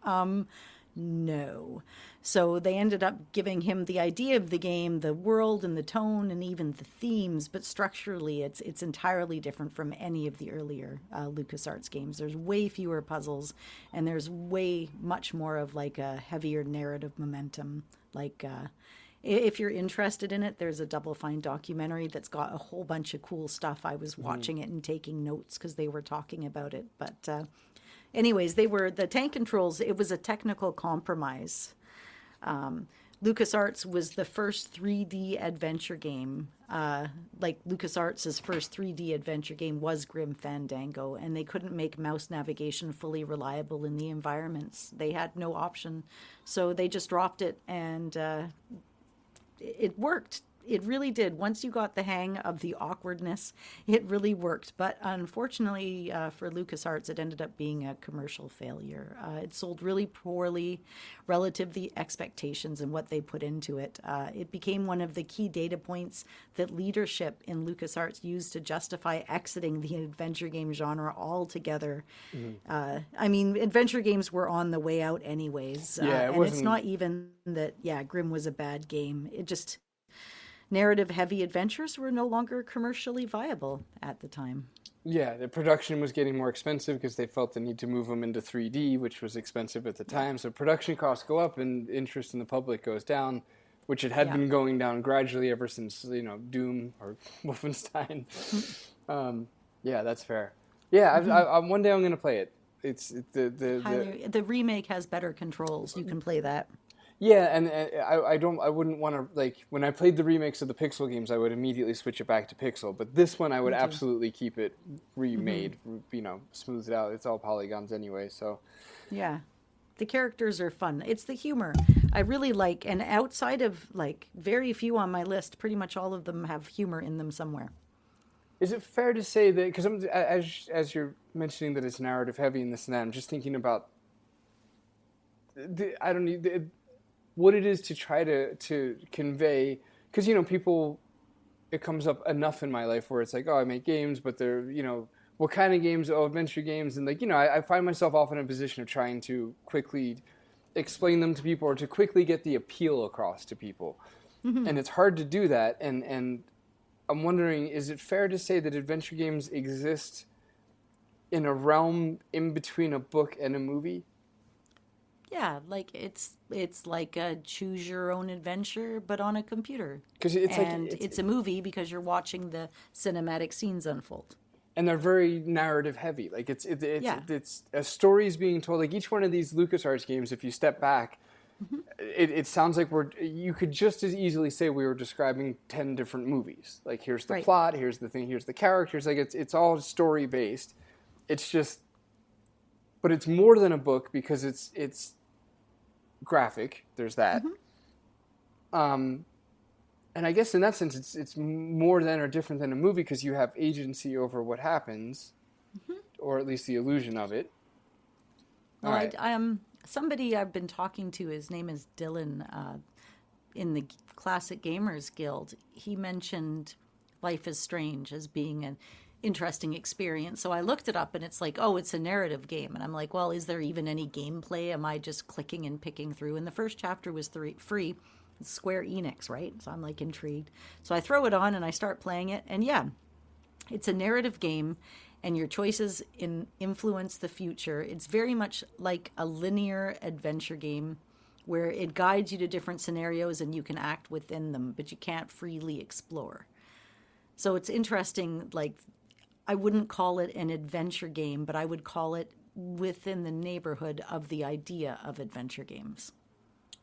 no. So they ended up giving him the idea of the game, the world and the tone and even the themes, but structurally it's entirely different from any of the earlier LucasArts games. There's way fewer puzzles, and there's way much more of like a heavier narrative momentum. Like, if you're interested in it, there's a Double Fine documentary that's got a whole bunch of cool stuff. I was watching it and taking notes because they were talking about it. But anyways, the tank controls, it was a technical compromise. LucasArts was the first 3D adventure game. Like LucasArts' first 3D adventure game was Grim Fandango, and they couldn't make mouse navigation fully reliable in the environments. They had no option. So they just dropped it, and it worked. It really did. Once you got the hang of the awkwardness, it really worked. But unfortunately for LucasArts, it ended up being a commercial failure. It sold really poorly relative to the expectations and what they put into it. It became one of the key data points that leadership in LucasArts used to justify exiting the adventure game genre altogether. I mean, adventure games were on the way out anyways. And it's not even that, Grim was a bad game. It just... narrative-heavy adventures were no longer commercially viable at the time. Yeah, the production was getting more expensive because they felt the need to move them into 3D, which was expensive at the time. So production costs go up and interest in the public goes down, which it had been going down gradually ever since, Doom or Wolfenstein. That's fair. Yeah, one day I'm going to play it. It's the remake has better controls. You can play that. Yeah, and I wouldn't want to, like, when I played the remakes of the Pixel games, I would immediately switch it back to Pixel. But this one, I would absolutely keep it remade, smoothed out. It's all polygons anyway, so. Yeah, the characters are fun. It's the humor I really like, and outside of, like, very few on my list, pretty much all of them have humor in them somewhere. Is it fair to say that, because as you're mentioning that it's narrative heavy and this and that, I'm just thinking about, what it is to try to convey, because people, it comes up enough in my life where it's like, oh, I make games, but they're what kind of games? Oh, adventure games, and I find myself often in a position of trying to quickly explain them to people or to quickly get the appeal across to people, and it's hard to do that. And I'm wondering, is it fair to say that adventure games exist in a realm in between a book and a movie? Yeah, like it's like a choose your own adventure, but on a computer. It's a movie because you're watching the cinematic scenes unfold. And they're very narrative heavy. Like it's a story is being told. Like each one of these LucasArts games, if you step back, it sounds like you could just as easily say we were describing 10 different movies. Like here's the plot, here's the thing, here's the characters. Like it's all story based. It's just, but it's more than a book because it's graphic. There's that. And I guess in that sense, it's more than or different than a movie because you have agency over what happens, or at least the illusion of it. Well, right. Somebody I've been talking to, his name is Dylan, in the Classic Gamers Guild. He mentioned Life is Strange as being an interesting experience. So I looked it up, and it's like, oh, it's a narrative game. And I'm like, well, is there even any gameplay? Am I just clicking and picking through? And the first chapter was free. It's Square Enix, right? So I'm like intrigued. So I throw it on and I start playing it. And yeah, it's a narrative game, and your choices influence the future. It's very much like a linear adventure game where it guides you to different scenarios and you can act within them, but you can't freely explore. So it's interesting, like, I wouldn't call it an adventure game, but I would call it within the neighborhood of the idea of adventure games.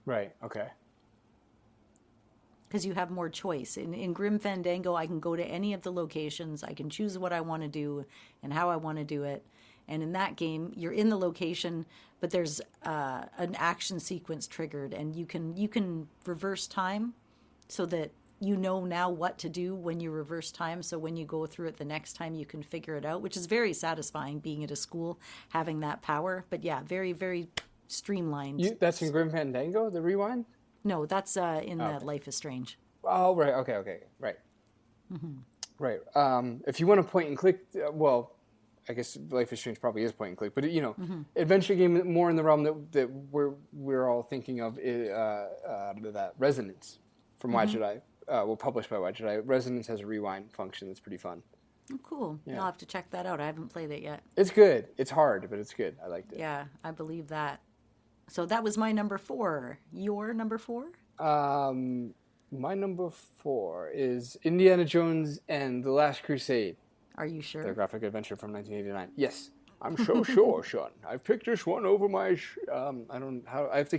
Right. Okay. Because you have more choice. In Grim Fandango, I can go to any of the locations. I can choose what I want to do and how I want to do it. And in that game, you're in the location, but there's an action sequence triggered, and you can reverse time so that you know now what to do when you reverse time. So when you go through it the next time, you can figure it out, which is very satisfying being at a school, having that power. But yeah, very, very streamlined. That's in Grim Fandango, the rewind? No, that's in Life is Strange. Oh, right. Okay. Right. Mm-hmm. Right. If you want to point and click, well, I guess Life is Strange probably is point and click, but adventure game more in the realm that we're all thinking of that Resonance from Why Should I? Published by Why Should I? Resonance has a rewind function that's pretty fun. Oh, cool. Yeah. I'll have to check that out. I haven't played it yet. It's good. It's hard, but it's good. I liked it. Yeah, I believe that. So that was my number 4. Your number 4? My number 4 is Indiana Jones and the Last Crusade. Are you sure? The graphic adventure from 1989. Yes, I'm so sure, Sean. I've picked this one over my. I have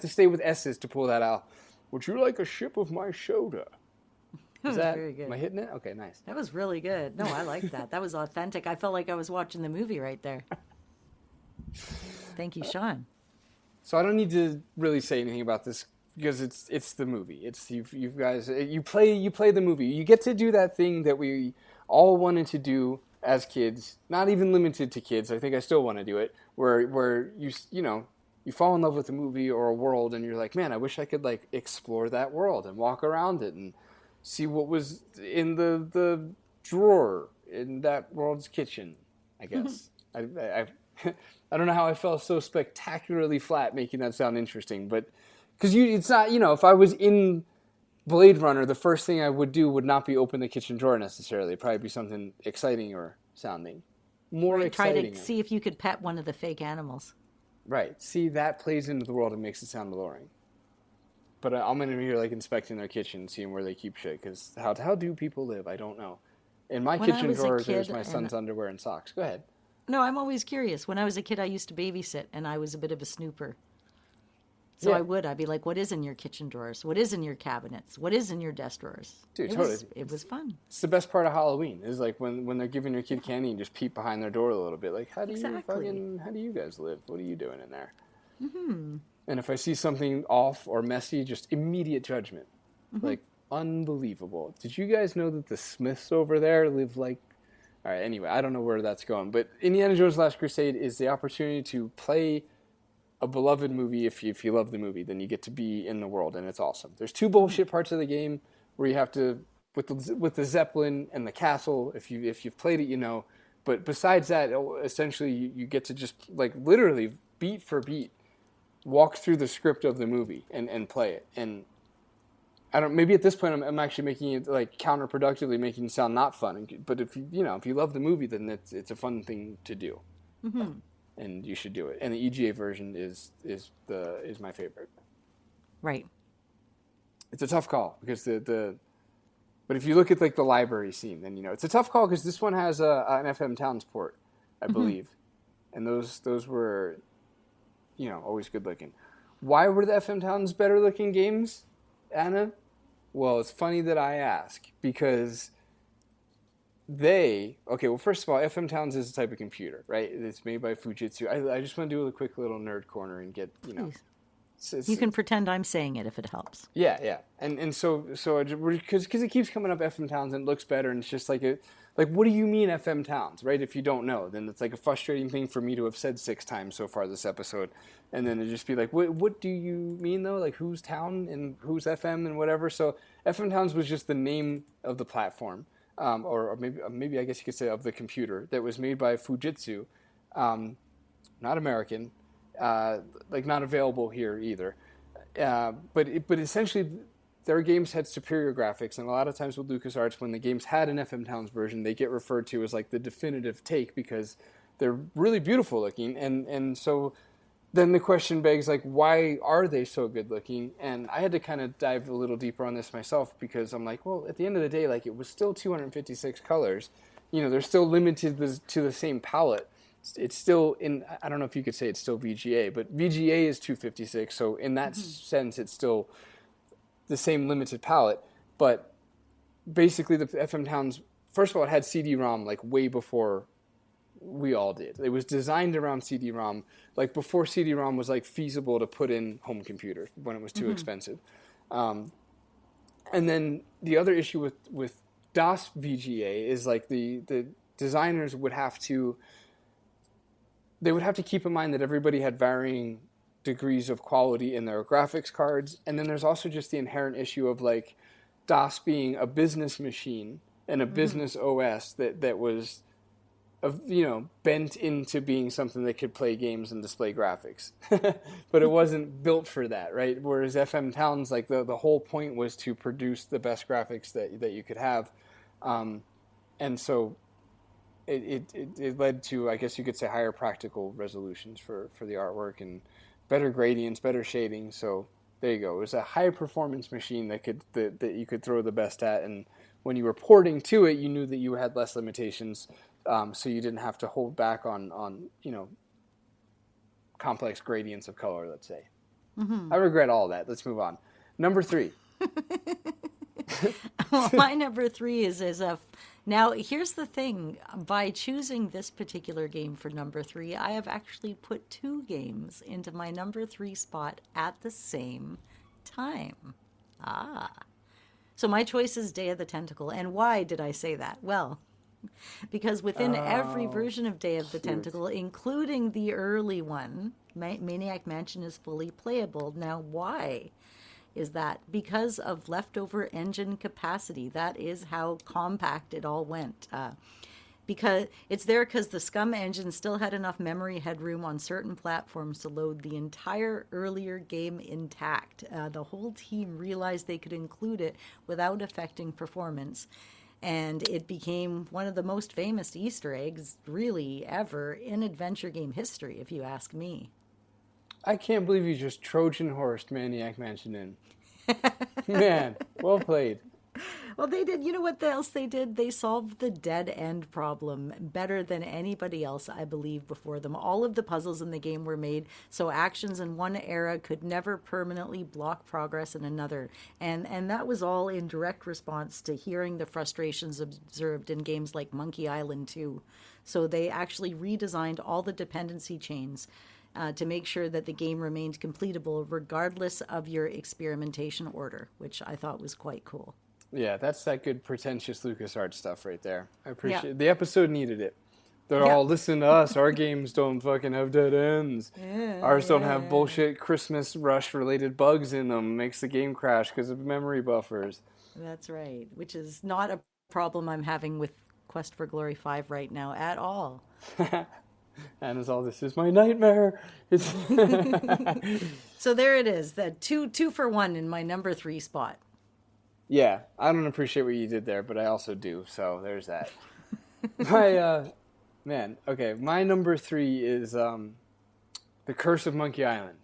to stay with S's to pull that out. Would you like a sip of my soda? That was very good. Am I hitting it? Okay, nice. That was really good. No, I like that. That was authentic. I felt like I was watching the movie right there. Thank you, Sean. So I don't need to really say anything about this because it's the movie. It's you guys. You play the movie. You get to do that thing that we all wanted to do as kids. Not even limited to kids. I think I still want to do it. Where you fall in love with a movie or a world, and you're like, man, I wish I could like explore that world and walk around it and see what was in the drawer in that world's kitchen. I guess I don't know how I fell so spectacularly flat making that sound interesting, but because it's not, if I was in Blade Runner, the first thing I would do would not be open the kitchen drawer necessarily. It'd probably be something exciting or sounding. More exciting. Try to see if you could pet one of the fake animals. Right. See, that plays into the world and makes it sound alluring. But I'm going to be here like inspecting their kitchen, seeing where they keep shit, because how do people live? I don't know. In my kitchen drawer, there's my son's underwear and socks. Go ahead. No, I'm always curious. When I was a kid, I used to babysit, and I was a bit of a snooper. So yeah. I'd be like, what is in your kitchen drawers? What is in your cabinets? What is in your desk drawers? Dude, it was fun. It's the best part of Halloween, is like when they're giving your kid candy and just peep behind their door a little bit. Like, how do you guys live? What are you doing in there? Mm-hmm. And if I see something off or messy, just immediate judgment. Mm-hmm. Like, unbelievable. Did you guys know that the Smiths over there live like... All right, anyway, I don't know where that's going. But Indiana Jones Last Crusade is the opportunity to play a beloved movie. If you love the movie, then you get to be in the world, and it's awesome. There's 2 bullshit parts of the game where you have to, with the Zeppelin and the castle, if you've played it, you know. But besides that, essentially, you get to just, like, literally, beat for beat, walk through the script of the movie and play it. And maybe at this point I'm actually making it like counterproductively, making it sound not fun. But if you love the movie, then it's a fun thing to do, mm-hmm. And you should do it. And the EGA version is my favorite. Right. It's a tough call because but if you look at like the library scene, then it's a tough call because this one has an FM Towns port, I believe, and those were, always good looking. Why were the FM Towns better looking games, Anna? Well, it's funny that I ask, because first of all, FM Towns is a type of computer, right? It's made by Fujitsu. I just want to do a quick little nerd corner and get, you can pretend I'm saying it if it helps. Yeah. And so because it keeps coming up FM Towns and it looks better, and it's just like what do you mean FM Towns, right? If you don't know, then it's like a frustrating thing for me to have said 6 times so far this episode, and then to just be like, what do you mean though? Like, who's town and who's FM and whatever. So FM Towns was just the name of the platform, or maybe I guess you could say of the computer that was made by Fujitsu, not American, not available here either. But essentially, their games had superior graphics, and a lot of times with LucasArts, when the games had an FM Towns version, they get referred to as like the definitive take because they're really beautiful looking. And so then the question begs, like, why are they so good looking? And I had to kind of dive a little deeper on this myself, because I'm like, well, at the end of the day, like, it was still 256 colors. They're still limited to the same palette. it's still in, I don't know if you could say it's still VGA, but VGA is 256. So in that sense, it's still the same limited palette. But basically the FM Towns, first of all, it had CD-ROM like way before we all did. It was designed around CD-ROM, like before CD-ROM was like feasible to put in home computers when it was too expensive. And then the other issue with DOS VGA is like the designers would have to keep in mind that everybody had varying degrees of quality in their graphics cards. And then there's also just the inherent issue of like DOS being a business machine and a business OS that was, bent into being something that could play games and display graphics. But it wasn't built for that, right? Whereas FM Towns, like the whole point was to produce the best graphics that you could have. And so it led to, I guess you could say, higher practical resolutions for the artwork and better gradients, better shading. So there you go. It was a high performance machine that you could throw the best at. And when you were porting to it, you knew that you had less limitations. So you didn't have to hold back on complex gradients of color, let's say. I regret all that. Let's move on. Number 3. Well, my number 3 is now here's the thing. By choosing this particular game for number 3, I have actually put 2 games into my number 3 spot at the same time. So my choice is Day of the Tentacle. And why did I say that? Well, because within every version of Day of the Tentacle, including the early one, Maniac Mansion is fully playable. Now, why is that? Because of leftover engine capacity. That is how compact it all went. Because it's there because the Scum engine still had enough memory headroom on certain platforms to load the entire earlier game intact. The whole team realized they could include it without affecting performance. And it became one of the most famous Easter eggs, really, ever in adventure game history, if you ask me. I can't believe you just Trojan horsed Maniac Mansion in. Man, well played. Well, they did. You know what else they did? They solved the dead end problem better than anybody else, I believe, before them. All of the puzzles in the game were made so actions in one era could never permanently block progress in another. And that was all in direct response to hearing the frustrations observed in games like Monkey Island 2. So they actually redesigned all the dependency chains to make sure that the game remained completable regardless of your experimentation order, which I thought was quite cool. Yeah, that's that good pretentious LucasArts stuff right there. I appreciate it. The episode needed it. They're all, listen to us. Our games don't fucking have dead ends. Ours don't have bullshit Christmas Rush related bugs in them. Makes the game crash because of memory buffers. That's right, which is not a problem I'm having with Quest for Glory 5 right now at all. And as all this is my nightmare. So there it is. The two for one in my number 3 spot. Yeah, I don't appreciate what you did there, but I also do. So there's that. My my number 3 is The Curse of Monkey Island.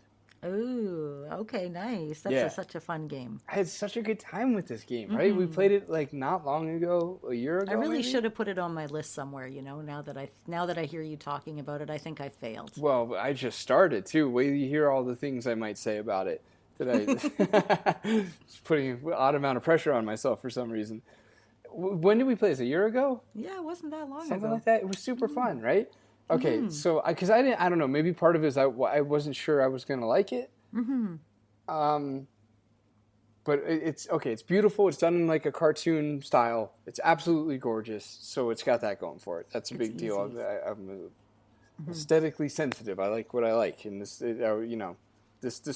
Ooh, okay, nice. That's such a fun game. I had such a good time with this game, right? We played it like not long ago, a year ago. I really should have put it on my list somewhere, now that I hear you talking about it, I think I failed. Well, I just started too. Wait till you hear all the things I might say about it. Just putting an odd amount of pressure on myself for some reason. When did we play this? A year ago? Yeah, it wasn't that long ago. Something like that. It was super fun, right? Okay, so because I don't know, maybe part of it is I wasn't sure I was going to like it. But it's okay. It's beautiful. It's done in like a cartoon style. It's absolutely gorgeous. So it's got that going for it. That's a big deal. I'm aesthetically sensitive. I like what I like, and this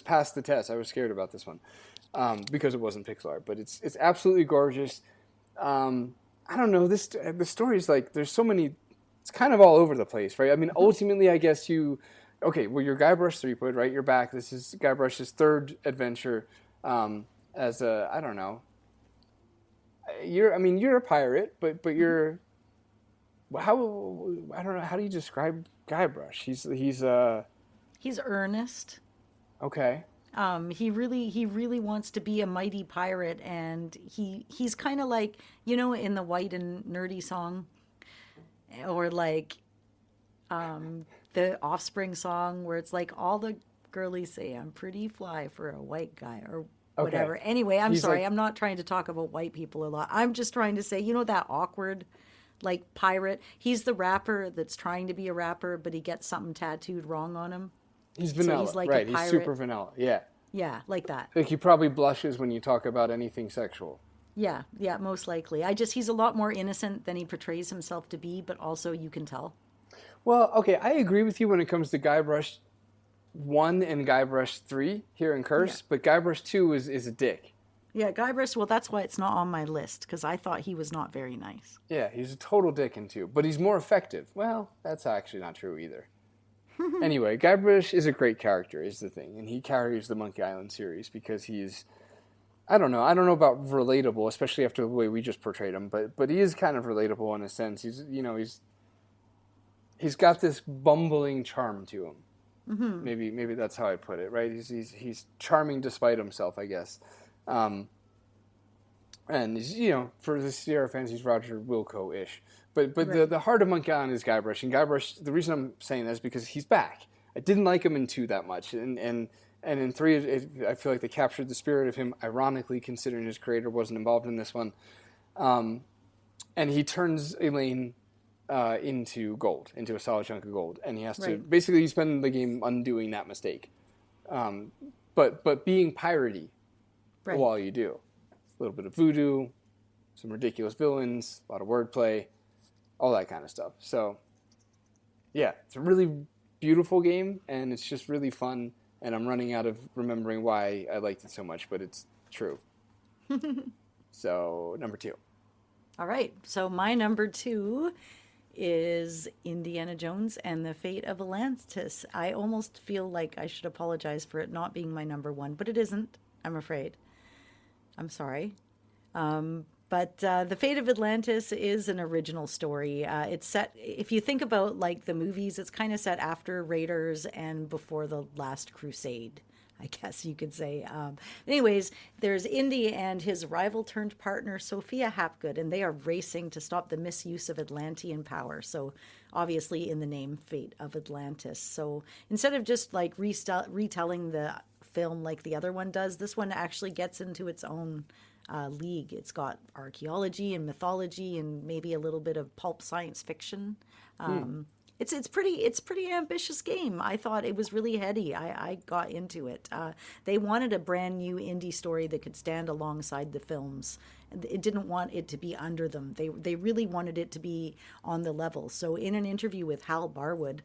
passed the test. I was scared about this one because it wasn't pixel art, but it's absolutely gorgeous. I don't know. The story is like there's so many. It's kind of all over the place, right? I mean, ultimately, I guess you're Guybrush Threepwood, right? You're back. This is Guybrush's third adventure as a, I don't know. You're a pirate, but you're, I don't know, how do you describe Guybrush? He's earnest. Okay. He really wants to be a mighty pirate, and he's kind of like, in the White and Nerdy song, or like, The Offspring song where it's like all the girlies say, I'm pretty fly for a white guy or whatever. Okay. Anyway, I'm He's sorry. like- I'm not trying to talk about white people a lot. I'm just trying to say, you know, that awkward, like, pirate. He's the rapper that's trying to be a rapper, but he gets something tattooed wrong on him. He's vanilla, he's like a right? He's pirate. super vanilla. Yeah. Yeah, like that. Like he probably blushes when you talk about anything sexual. Yeah, most likely. He's a lot more innocent than he portrays himself to be, but also you can tell. Well, okay, I agree with you when it comes to Guybrush 1 and Guybrush 3 here in Curse, but Guybrush 2 is a dick. Yeah, Guybrush, well, that's why it's not on my list, because I thought he was not very nice. Yeah, he's a total dick in 2, but he's more effective. Well, that's actually not true either. Anyway, Guybrush is a great character, is the thing, and he carries the Monkey Island series because he's, I don't know about relatable, especially after the way we just portrayed him, but he is kind of relatable in a sense. He's got this bumbling charm to him. Mm-hmm. Maybe that's how I put it, right? He's charming despite himself, I guess. And he's, for the Sierra fans, he's Roger Wilco-ish. But right. the heart of Monkey Island is Guybrush, and Guybrush. The reason I'm saying that is because he's back. I didn't like him in 2 that much, and in 3, I feel like they captured the spirit of him. Ironically, considering his creator wasn't involved in this one, and he turns Elaine into gold, into a solid chunk of gold, and he has to basically spend the game undoing that mistake. But being piratey while you do, a little bit of voodoo, some ridiculous villains, a lot of wordplay, all that kind of stuff. So, yeah, it's a really beautiful game, and it's just really fun. And I'm running out of remembering why I liked it so much, but it's true. So, number 2. All right. So my number 2 is Indiana Jones and the Fate of Atlantis. I almost feel like I should apologize for it not being my number 1, but it isn't, I'm afraid. I'm sorry. But The Fate of Atlantis is an original story. It's set, if you think about like the movies, it's kind of set after Raiders and before the Last Crusade, I guess you could say. Anyways, there's Indy and his rival turned partner, Sophia Hapgood, and they are racing to stop the misuse of Atlantean power. So obviously in the name, Fate of Atlantis. So instead of just like retelling the film like the other one does, this one actually gets into its own league. It's got archaeology and mythology and maybe a little bit of pulp science fiction. It's pretty ambitious game. I thought it was really heady. I got into it. They wanted a brand new indie story that could stand alongside the films. It didn't want it to be under them. They really wanted it to be on the level. So in an interview with Hal Barwood,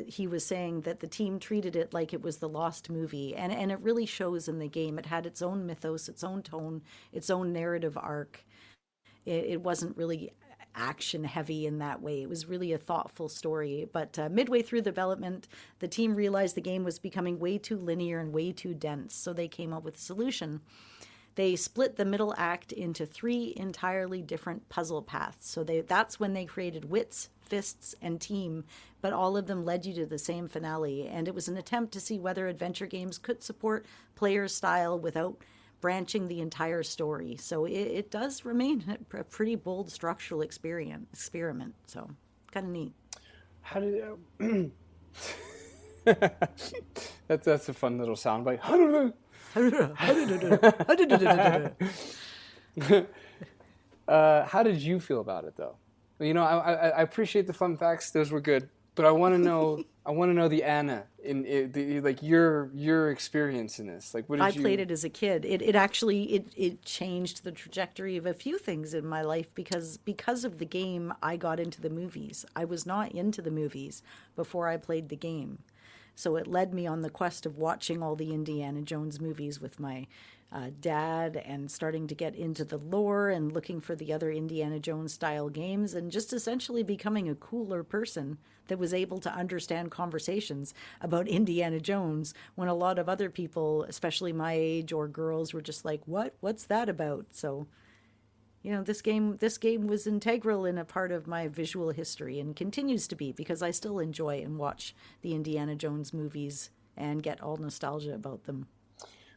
he was saying that the team treated it like it was the lost movie, and it really shows in the game. It had its own mythos, its own tone, its own narrative arc. It wasn't really action heavy in that way. It was really a thoughtful story. But midway through the development, the team realized the game was becoming way too linear and way too dense, so they came up with a solution. They split the middle act into 3 entirely different puzzle paths. So that's when they created Wits, Fists, and Team, but all of them led you to the same finale. And it was an attempt to see whether adventure games could support players' style without branching the entire story. So it does remain a pretty bold structural experiment. So kind of neat. How did that's a fun little soundbite. How did you feel about it, though? I appreciate the fun facts; those were good. But I want to know. I want to know the Anna like your experience in this. Like, what did you? I played it as a kid. It actually changed the trajectory of a few things in my life because of the game. I got into the movies. I was not into the movies before I played the game. So it led me on the quest of watching all the Indiana Jones movies with my dad and starting to get into the lore and looking for the other Indiana Jones style games and just essentially becoming a cooler person that was able to understand conversations about Indiana Jones when a lot of other people, especially my age or girls, were just like, what's that about? So, this game was integral in a part of my visual history and continues to be because I still enjoy and watch the Indiana Jones movies and get all nostalgia about them.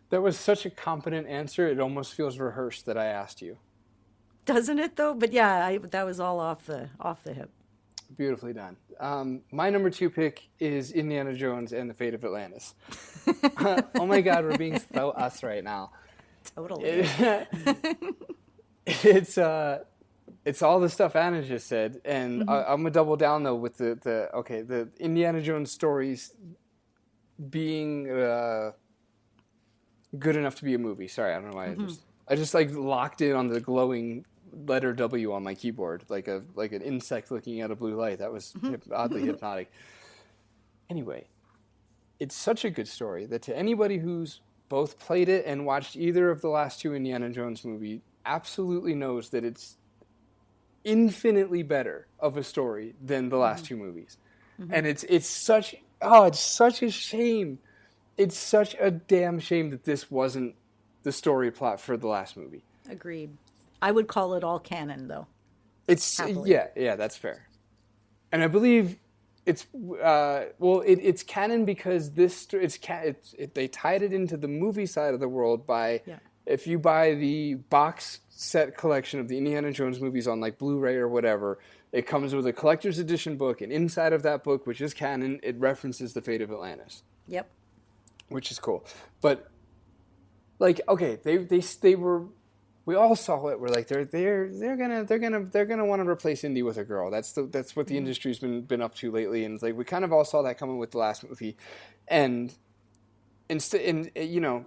That was such a competent answer. It almost feels rehearsed that I asked you. Doesn't it though? But yeah, that was all off the hip. Beautifully done. My number 2 pick is Indiana Jones and the Fate of Atlantis. Oh my God, we're being so us right now. Totally. It's all the stuff Anna just said, and I'm gonna double down though with the Indiana Jones stories being good enough to be a movie. Sorry, I don't know why I just like locked in on the glowing letter W on my keyboard, like an insect looking at a blue light. That was oddly hypnotic. Anyway, it's such a good story that to anybody who's both played it and watched either of the last 2 Indiana Jones movies absolutely knows that it's infinitely better of a story than the last 2 movies. And it's such a shame. It's such a damn shame that this wasn't the story plot for the last movie. Agreed. I would call it all canon, though. It's happily. yeah, that's fair. And I believe it's it's canon because they tied it into the movie side of the world by if you buy the box set collection of the Indiana Jones movies on like Blu-ray or whatever, it comes with a collector's edition book, and inside of that book, which is canon, it references the Fate of Atlantis. Yep. Which is cool. But like, okay, they were. We all saw it. We're like, they're gonna want to replace Indy with a girl. That's what the industry's been up to lately, and it's like we kind of all saw that coming with the last movie, and you know,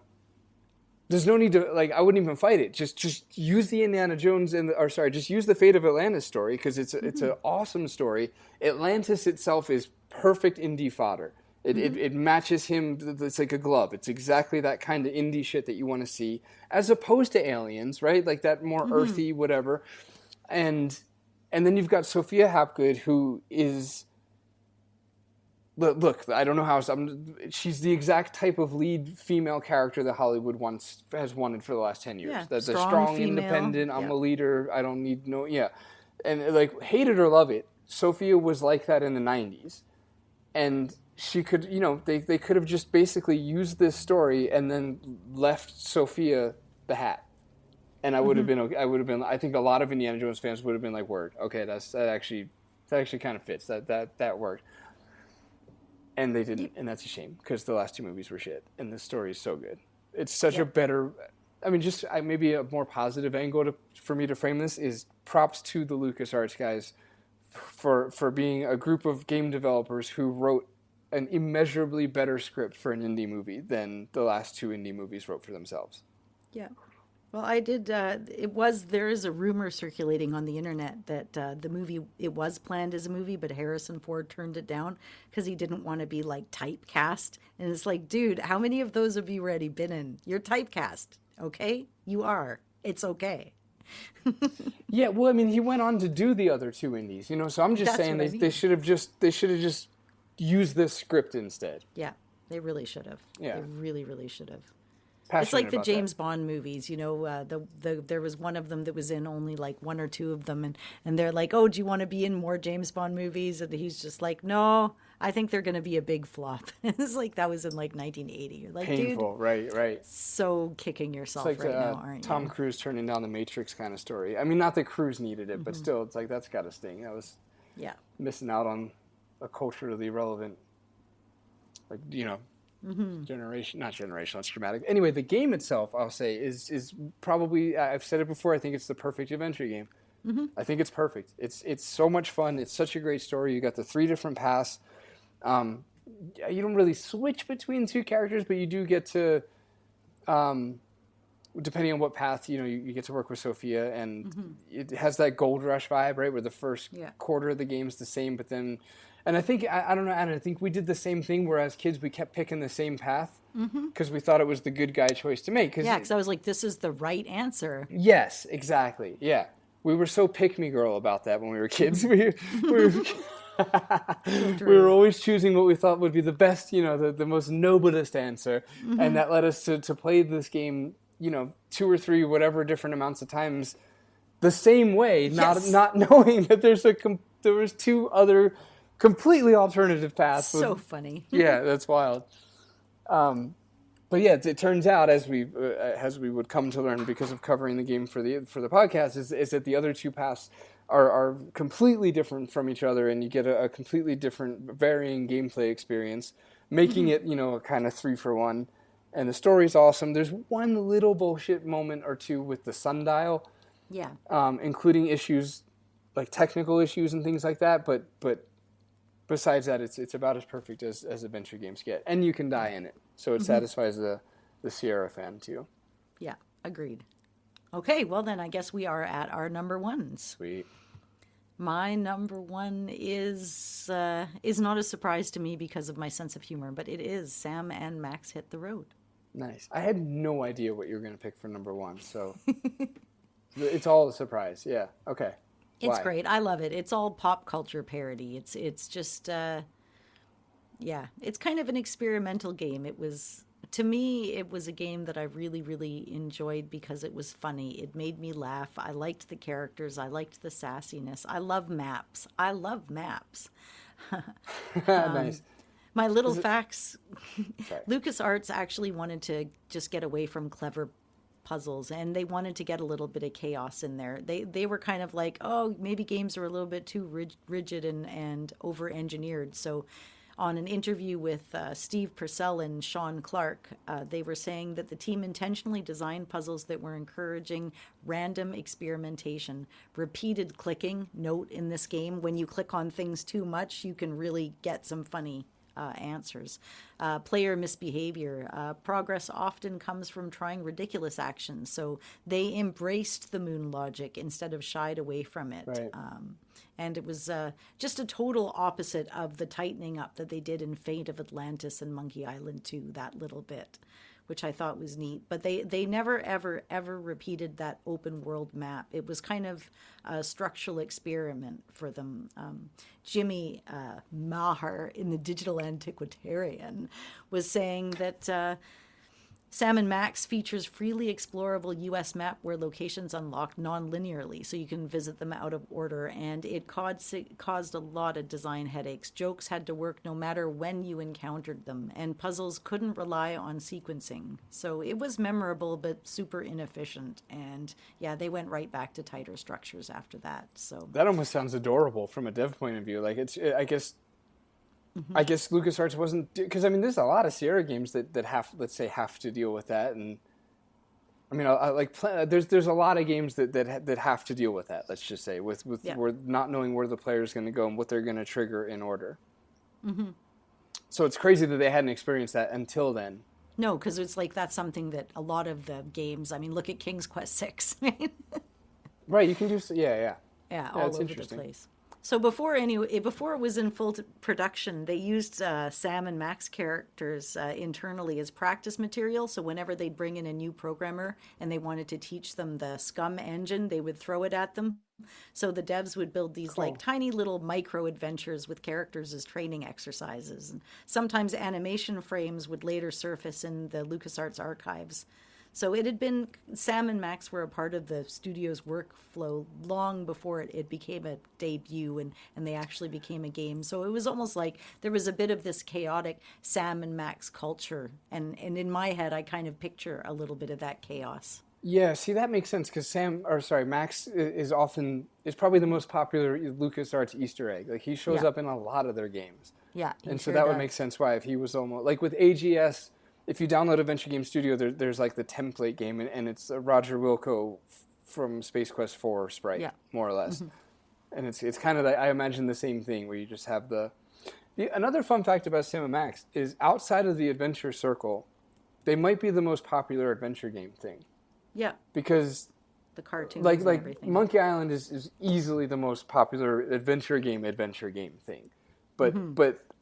there's no need to like. I wouldn't even fight it. Just use the Indiana Jones just use the Fate of Atlantis story because it's an awesome story. Atlantis itself is perfect Indy fodder. It matches him. It's like a glove. It's exactly that kind of indie shit that you want to see, as opposed to Aliens, right? Like that more earthy, whatever. And then you've got Sophia Hapgood, who is look. I don't know how she's the exact type of lead female character that Hollywood has wanted for the last 10 years. Yeah, That's a strong, female. independent. I'm a leader. I don't need no. Yeah, and like hate it or love it, Sophia was like that in the 90s, and she could, they could have just basically used this story and then left Sophia the hat, and I would have been. I think a lot of Indiana Jones fans would have been like, "Word, okay, that actually kind of fits. That worked." And they didn't, and that's a shame because the last 2 movies were shit, and this story is so good. It's such a better. I mean, maybe a more positive angle for me to frame this is props to the LucasArts guys for being a group of game developers who wrote an immeasurably better script for an indie movie than the last 2 indie movies wrote for themselves. Yeah. Well, I did. There is a rumor circulating on the internet that the movie, it was planned as a movie, but Harrison Ford turned it down because he didn't want to be like typecast. And it's like, dude, how many of those have you already been in? You're typecast, okay? You are. It's okay. Yeah, well, I mean, he went on to do the other 2 indies, so I'm just saying they should have just used this script instead. Yeah, they really should have. Yeah. They really, really should have. Passionate it's like the about James Bond movies, there was one of them that was in only like 1 or 2 of them, and they're like, oh, do you want to be in more James Bond movies? And he's just like, no, I think they're going to be a big flop. It's like that was in like 1980. You're like, painful, dude, right. So kicking yourself it's like right now, aren't you? Tom Cruise turning down the Matrix kind of story. I mean, not that Cruise needed it, but still, it's like that's got to sting. That was missing out on a culturally relevant, like generation, not generational, it's dramatic. Anyway, the game itself, I'll say, is probably, I've said it before, I think it's the perfect adventure game. I think it's perfect. It's so much fun. It's such a great story. You got the 3 different paths. You don't really switch between 2 characters, but you do get to, depending on what path, you get to work with Sophia, and it has that Gold Rush vibe, right, where the first quarter of the game's the same, but then... And I think, I don't know, Anna, I think we did the same thing where as kids we kept picking the same path because we thought it was the good guy choice to make. Because I was like, this is the right answer. Yes, exactly, yeah. We were so pick-me-girl about that when we were kids. We were always choosing what we thought would be the best, the most noblest answer. And that led us to play this game, 2 or 3, whatever different amounts of times the same way, not knowing that there was 2 other... completely alternative paths. So funny. Yeah, that's wild. But But yeah, it turns out, as we would come to learn because of covering the game for the podcast, is that the other two paths are completely different from each other, and you get a completely different, varying gameplay experience, making it, a kind of 3-for-1. And the story's awesome. There's one little bullshit moment or two with the sundial, including issues like technical issues and things like that. But besides that, it's about as perfect as adventure games get, and you can die in it, so it satisfies the Sierra fan too. Yeah, agreed. Okay, well then I guess we are at our number ones. Sweet. My number one is not a surprise to me because of my sense of humor, but it is Sam and Max Hit the Road. Nice. I had no idea what you were going to pick for number one, so it's all a surprise. Yeah. Okay. It's great. I love it. It's all pop culture parody. It's just it's kind of an experimental game. To me, it was a game that I really, really enjoyed because it was funny. It made me laugh. I liked the characters. I liked the sassiness. I love maps. Nice. My little facts, LucasArts actually wanted to just get away from clever puzzles, and they wanted to get a little bit of chaos in there. They were kind of like, oh, maybe games are a little bit too rigid and over-engineered. So on an interview with Steve Purcell and Sean Clark, they were saying that the team intentionally designed puzzles that were encouraging random experimentation, repeated clicking. Note in this game, when you click on things too much, you can really get some funny answers. Player misbehavior. Progress often comes from trying ridiculous actions. So they embraced the moon logic instead of shied away from it. Right. And it was just a total opposite of the tightening up that they did in Fate of Atlantis and Monkey Island 2, that little bit, which I thought was neat. But they never, ever, ever repeated that open world map. It was kind of a structural experiment for them. Jimmy Maher in the Digital Antiquarian was saying that Sam and Max features freely explorable U.S. map where locations unlock non-linearly, so you can visit them out of order, and it caused a lot of design headaches. Jokes had to work no matter when you encountered them, and puzzles couldn't rely on sequencing. So it was memorable, but super inefficient, and yeah, they went right back to tighter structures after that. So that almost sounds adorable from a dev point of view. Like I guess LucasArts wasn't, because I mean, there's a lot of Sierra games that have to deal with that, and I mean, there's a lot of games that have to deal with that. Let's just say with we're not knowing where the player is going to go and what they're going to trigger in order. Mm-hmm. So it's crazy that they hadn't experienced that until then. No, because it's like that's something that a lot of the games. I mean, look at King's Quest VI. Right, you can do all over the place. So before it was in full production, they used Sam and Max characters internally as practice material. So whenever they'd bring in a new programmer and they wanted to teach them the Scum engine, they would throw it at them. So the devs would build these like tiny little micro adventures with characters as training exercises. And sometimes animation frames would later surface in the LucasArts archives. So it had been, Sam and Max were a part of the studio's workflow long before it became a debut and they actually became a game. So it was almost like there was a bit of this chaotic Sam and Max culture. And in my head, I kind of picture a little bit of that chaos. Yeah, see, that makes sense because Max is probably the most popular LucasArts Easter egg. Like he shows up in a lot of their games. Yeah. And so that would make sense why if he was almost, like with AGS, if you download Adventure Game Studio, there's like the template game, and it's a Roger Wilco from Space Quest 4 sprite, more or less. Mm-hmm. And it's kind of like, I imagine the same thing where you just have another fun fact about Sam and Max is outside of the adventure circle, they might be the most popular adventure game thing. Yeah. Because the cartoons like and everything. Monkey Island is easily the most popular adventure game thing. But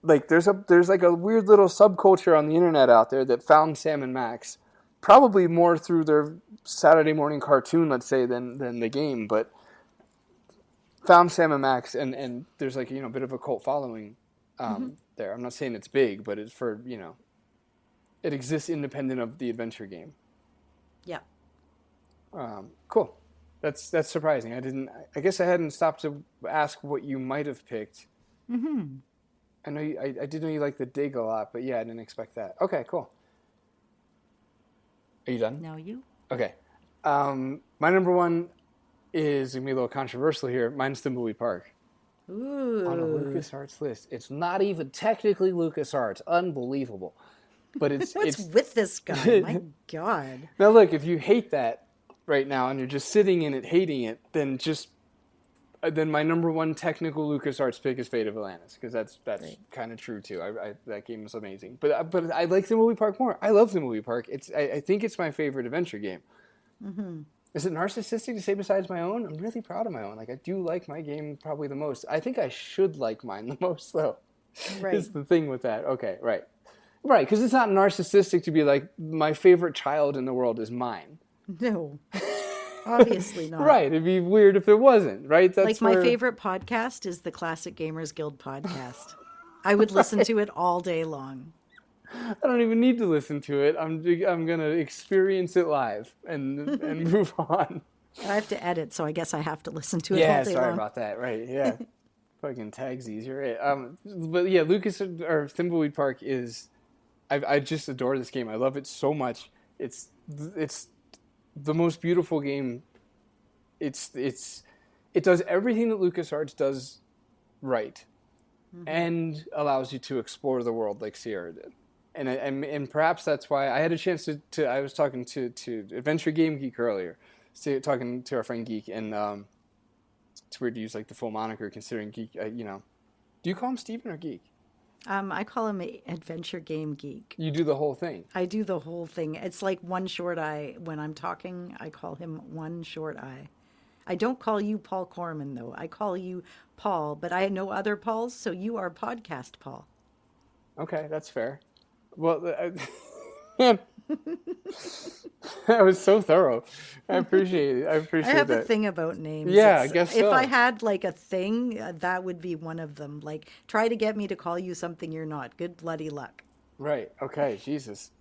like there's like a weird little subculture on the internet out there that found Sam and Max, probably more through their Saturday morning cartoon, let's say, than the game, but found Sam and Max, and there's like a bit of a cult following there. I'm not saying it's big, but it's for it exists independent of the adventure game. Yeah. Cool. That's surprising. I guess I hadn't stopped to ask what you might have picked. Mm-hmm. I know I did know you like the Dig a lot, but yeah, I didn't expect that. Okay, cool. Are you done? Now you. Okay. My number one is going to be a little controversial here. Mine's Thimbleweed Park. Ooh. On a LucasArts list. It's not even technically LucasArts. Unbelievable. But it's... What's with this guy? My God. Now look, if you hate that right now and you're just sitting in it hating it, then my number one technical LucasArts pick is Fate of Atlantis, because that's right. Kind of true too. That game is amazing. But I like Thimbleweed Park more. I love Thimbleweed Park. I think it's my favorite adventure game. Mm-hmm. Is it narcissistic to say besides my own? I'm really proud of my own. Like, I do like my game probably the most. I think I should like mine the most, though. Right. Is the thing with that. Okay, right. Right, because it's not narcissistic to be like, my favorite child in the world is mine. No. Obviously not. Right, it'd be weird if it wasn't, right? That's like my favorite podcast is the Classic Gamers Guild podcast. I would listen to it all day long. I don't even need to listen to it. I'm gonna experience it live and move on. I have to edit, so I guess I have to listen to it all day long. Yeah, sorry about that. Right? Yeah, fucking tagsies. You're right. But yeah, Thimbleweed Park is. I just adore this game. I love it so much. It's the most beautiful game. It does everything that LucasArts does right, and allows you to explore the world like Sierra did. And perhaps that's why I had a chance to I was talking to Adventure Game Geek earlier, talking to our friend Geek, and it's weird to use like the full moniker considering Geek. Do you call him Steven or Geek? I call him Adventure Game Geek. You do the whole thing. I do the whole thing. It's like One Short Eye. When I'm talking, I call him One Short Eye. I don't call you Paul Corman, though. I call you Paul, but I know other Pauls, so you are Podcast Paul. Okay, that's fair. Well, man, that was so thorough. I appreciate it. I have a thing about names. Yeah, I guess so. If I had like a thing, that would be one of them. Like, try to get me to call you something you're not. Good bloody luck. Right. Okay. Jesus.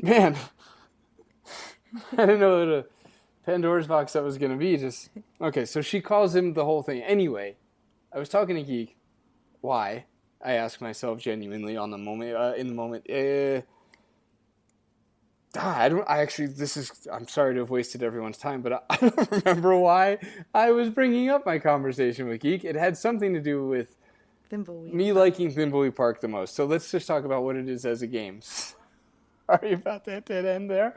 Man, I didn't know what a Pandora's box that was going to be. Okay, so she calls him the whole thing. Anyway, I was talking to Geek. Why? I ask myself genuinely in the moment. I'm sorry to have wasted everyone's time, but I don't remember why I was bringing up my conversation with Geek. It had something to do with me liking Thimbleweed Park the most. So let's just talk about what it is as a game. Sorry about that dead end there.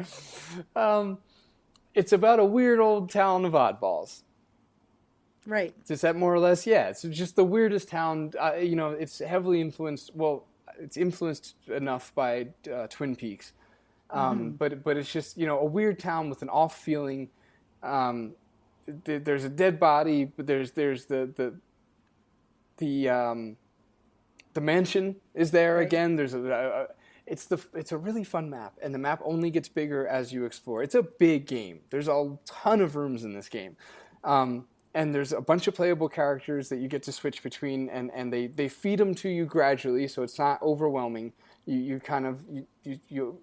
It's about a weird old town of oddballs. Right. Is that more or less? Yeah, it's just the weirdest town. It's heavily influenced. Well, it's influenced enough by Twin Peaks, but it's just a weird town with an off feeling. There's a dead body, but there's the mansion is there right. Again. There's it's a really fun map, and the map only gets bigger as you explore. It's a big game. There's a ton of rooms in this game. And there's a bunch of playable characters that you get to switch between, and they feed them to you gradually, so it's not overwhelming. You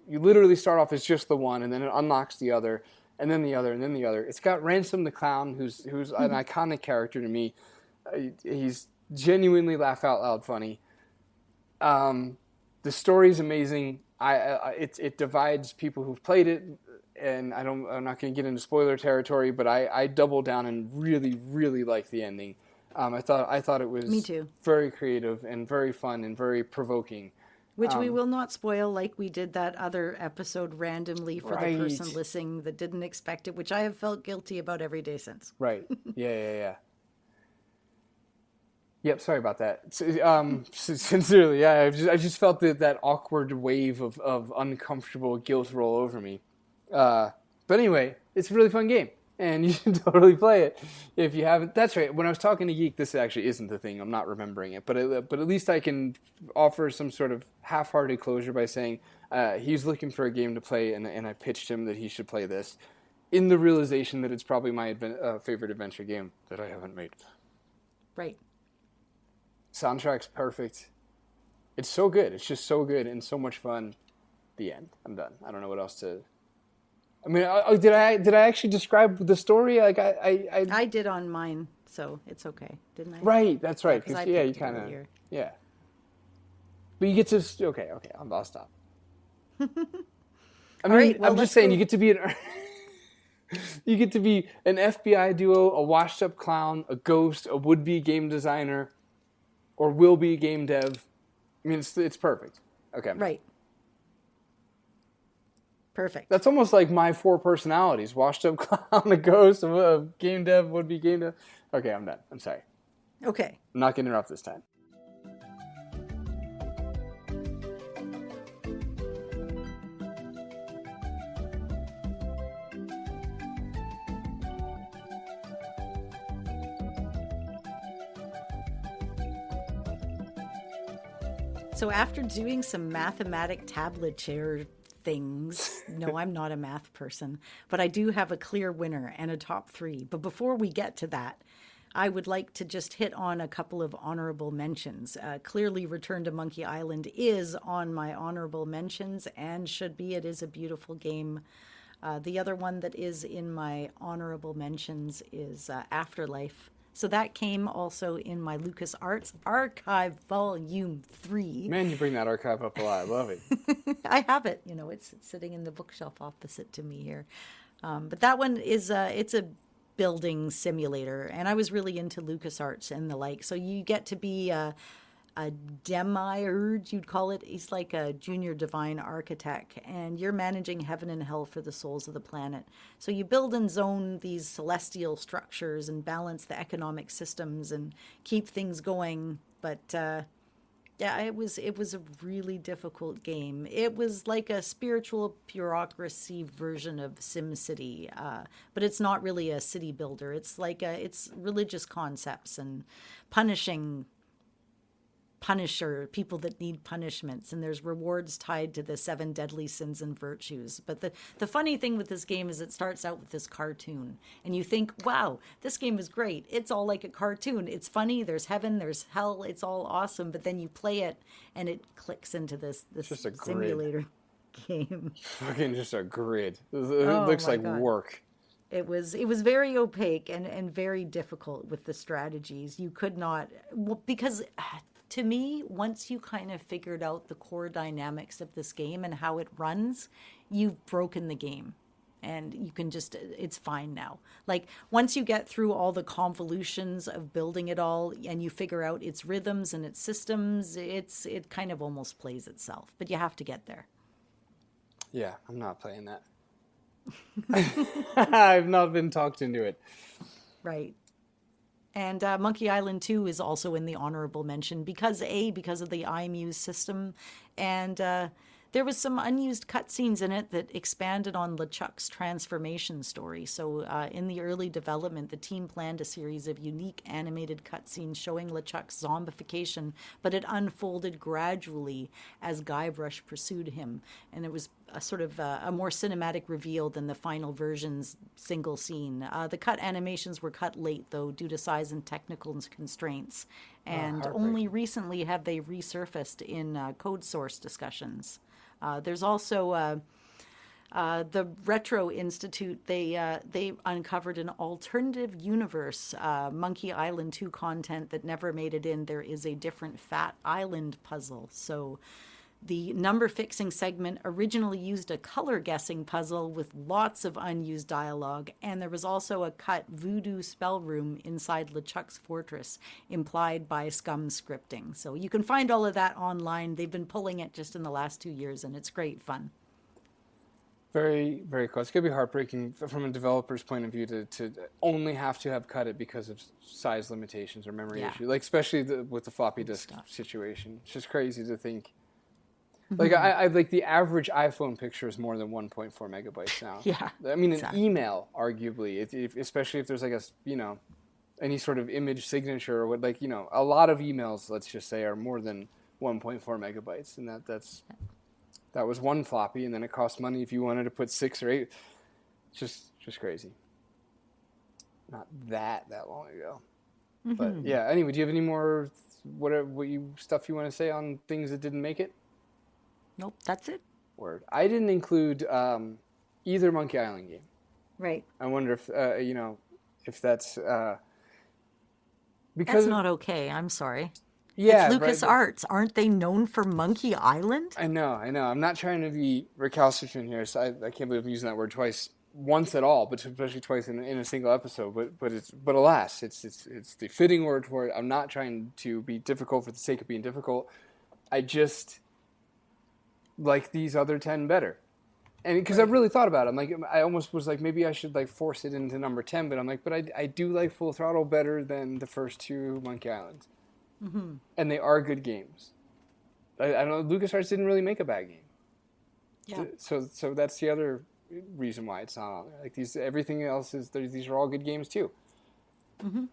literally start off as just the one, and then it unlocks the other, and then the other, and then the other. It's got Ransom the Clown, who's an iconic character to me. He's genuinely laugh out loud funny. The story's amazing. It divides people who've played it. And I'm not going to get into spoiler territory, but I doubled down and really, really liked the ending. I thought it was Me too. Very creative and very fun and very provoking. Which we will not spoil, like we did that other episode randomly for the person listening that didn't expect it, which I have felt guilty about every day since. Right. Yeah. Yep, sorry about that. Sincerely, yeah, I just felt that awkward wave of uncomfortable guilt roll over me. But anyway, it's a really fun game, and you should totally play it if you haven't. That's right. When I was talking to Geek, this actually isn't the thing. I'm not remembering it, but at least I can offer some sort of half-hearted closure by saying he's looking for a game to play, and I pitched him that he should play this, in the realization that it's probably my favorite adventure game that I haven't made. Right. Soundtrack's perfect. It's so good. It's just so good and so much fun. The end. I'm done. I don't know what else to. I mean, did I actually describe the story? Like I did on mine, so it's okay, didn't I? Right, that's right. Yeah, you kind of But you get to I'll stop. I mean, All right, well, I'm just let's saying, go. you get to be an FBI duo, a washed-up clown, a ghost, a would-be game designer, or will-be game dev. I mean, it's perfect. Okay. Right. Perfect. That's almost like my 4 personalities: washed-up clown, a ghost, a game dev, would-be game dev. Okay, I'm done. I'm sorry. Okay. I'm not getting interrupted this time. So after doing some mathematic tablature things, no, I'm not a math person, but I do have a clear winner and a top 3. But before we get to that, I would like to just hit on a couple of honorable mentions. Clearly, Return to Monkey Island is on my honorable mentions and should be. It is a beautiful game. The other one that is in my honorable mentions is Afterlife. So that came also in my LucasArts Archive Volume 3. Man, you bring that archive up a lot. I love it. I have it. It's sitting in the bookshelf opposite to me here. But that one is it's a building simulator, and I was really into LucasArts and the like. So you get to be a demiurge, you'd call it. He's like a junior divine architect, and you're managing heaven and hell for the souls of the planet. So you build and zone these celestial structures and balance the economic systems and keep things going. But yeah, it was a really difficult game. It was like a spiritual bureaucracy version of SimCity, but it's not really a city builder. It's like it's religious concepts and punisher, people that need punishments, and there's rewards tied to the 7 deadly sins and virtues. But the funny thing with this game is it starts out with this cartoon, and you think, wow, this game is great. It's all like a cartoon. It's funny, there's heaven, there's hell, it's all awesome, but then you play it, and it clicks into this just a simulator game. Fucking just a grid. It looks like God. work. It was very opaque and very difficult with the strategies. You could not, because to me, once you kind of figured out the core dynamics of this game and how it runs, you've broken the game. And you can just, it's fine now. Like, once you get through all the convolutions of building it all and you figure out its rhythms and its systems, it kind of almost plays itself. But you have to get there. Yeah, I'm not playing that. I've not been talked into it. Right. And Monkey Island 2 is also in the honorable mention because of the iMuse system. And there was some unused cutscenes in it that expanded on LeChuck's transformation story. So in the early development, the team planned a series of unique animated cutscenes showing LeChuck's zombification, but it unfolded gradually as Guybrush pursued him. And it was a sort of a more cinematic reveal than the final version's single scene. The cut animations were cut late, though, due to size and technical constraints. And only recently have they resurfaced in code source discussions. There's also the Retro Institute. They uncovered an alternative universe, Monkey Island 2 content that never made it in. There is a different Fat Island puzzle. So the number fixing segment originally used a color guessing puzzle with lots of unused dialogue, and there was also a cut voodoo spell room inside LeChuck's fortress, implied by Scum scripting. So you can find all of that online. They've been pulling it just in the last 2 years, and it's great fun. Very, very cool. It's going to be heartbreaking from a developer's point of view to only have to have cut it because of size limitations or memory issues, like especially with the floppy disk situation. It's just crazy to think. Like I like the average iPhone picture is more than 1.4 megabytes now. Yeah, I mean, exactly. An email, arguably, especially if there's like any sort of image signature or what, like, a lot of emails, let's just say, are more than 1.4 megabytes, and that was one floppy, and then it cost money if you wanted to put 6 or 8. Just crazy. Not that long ago, but yeah. Anyway, do you have any more stuff you want to say on things that didn't make it? Nope, that's it. Word. I didn't include either Monkey Island game. Right. I wonder if if that's because that's not okay. I'm sorry. Yeah, It's right. LucasArts. Aren't they known for Monkey Island? I know. I'm not trying to be recalcitrant here, so I can't believe I'm using that word twice, once at all, but especially twice in a single episode. But alas, it's the fitting word for it. I'm not trying to be difficult for the sake of being difficult. I just like these other 10 better. And because I've really thought about it, I'm like, I almost was like, maybe I should like force it into number 10, but I'm like, but I do like Full Throttle better than the first two Monkey Islands. Mm-hmm. And they are good games. I don't know, LucasArts didn't really make a bad game. Yeah. So that's the other reason why it's not on there. Like everything else these are all good games too. Mm-hmm.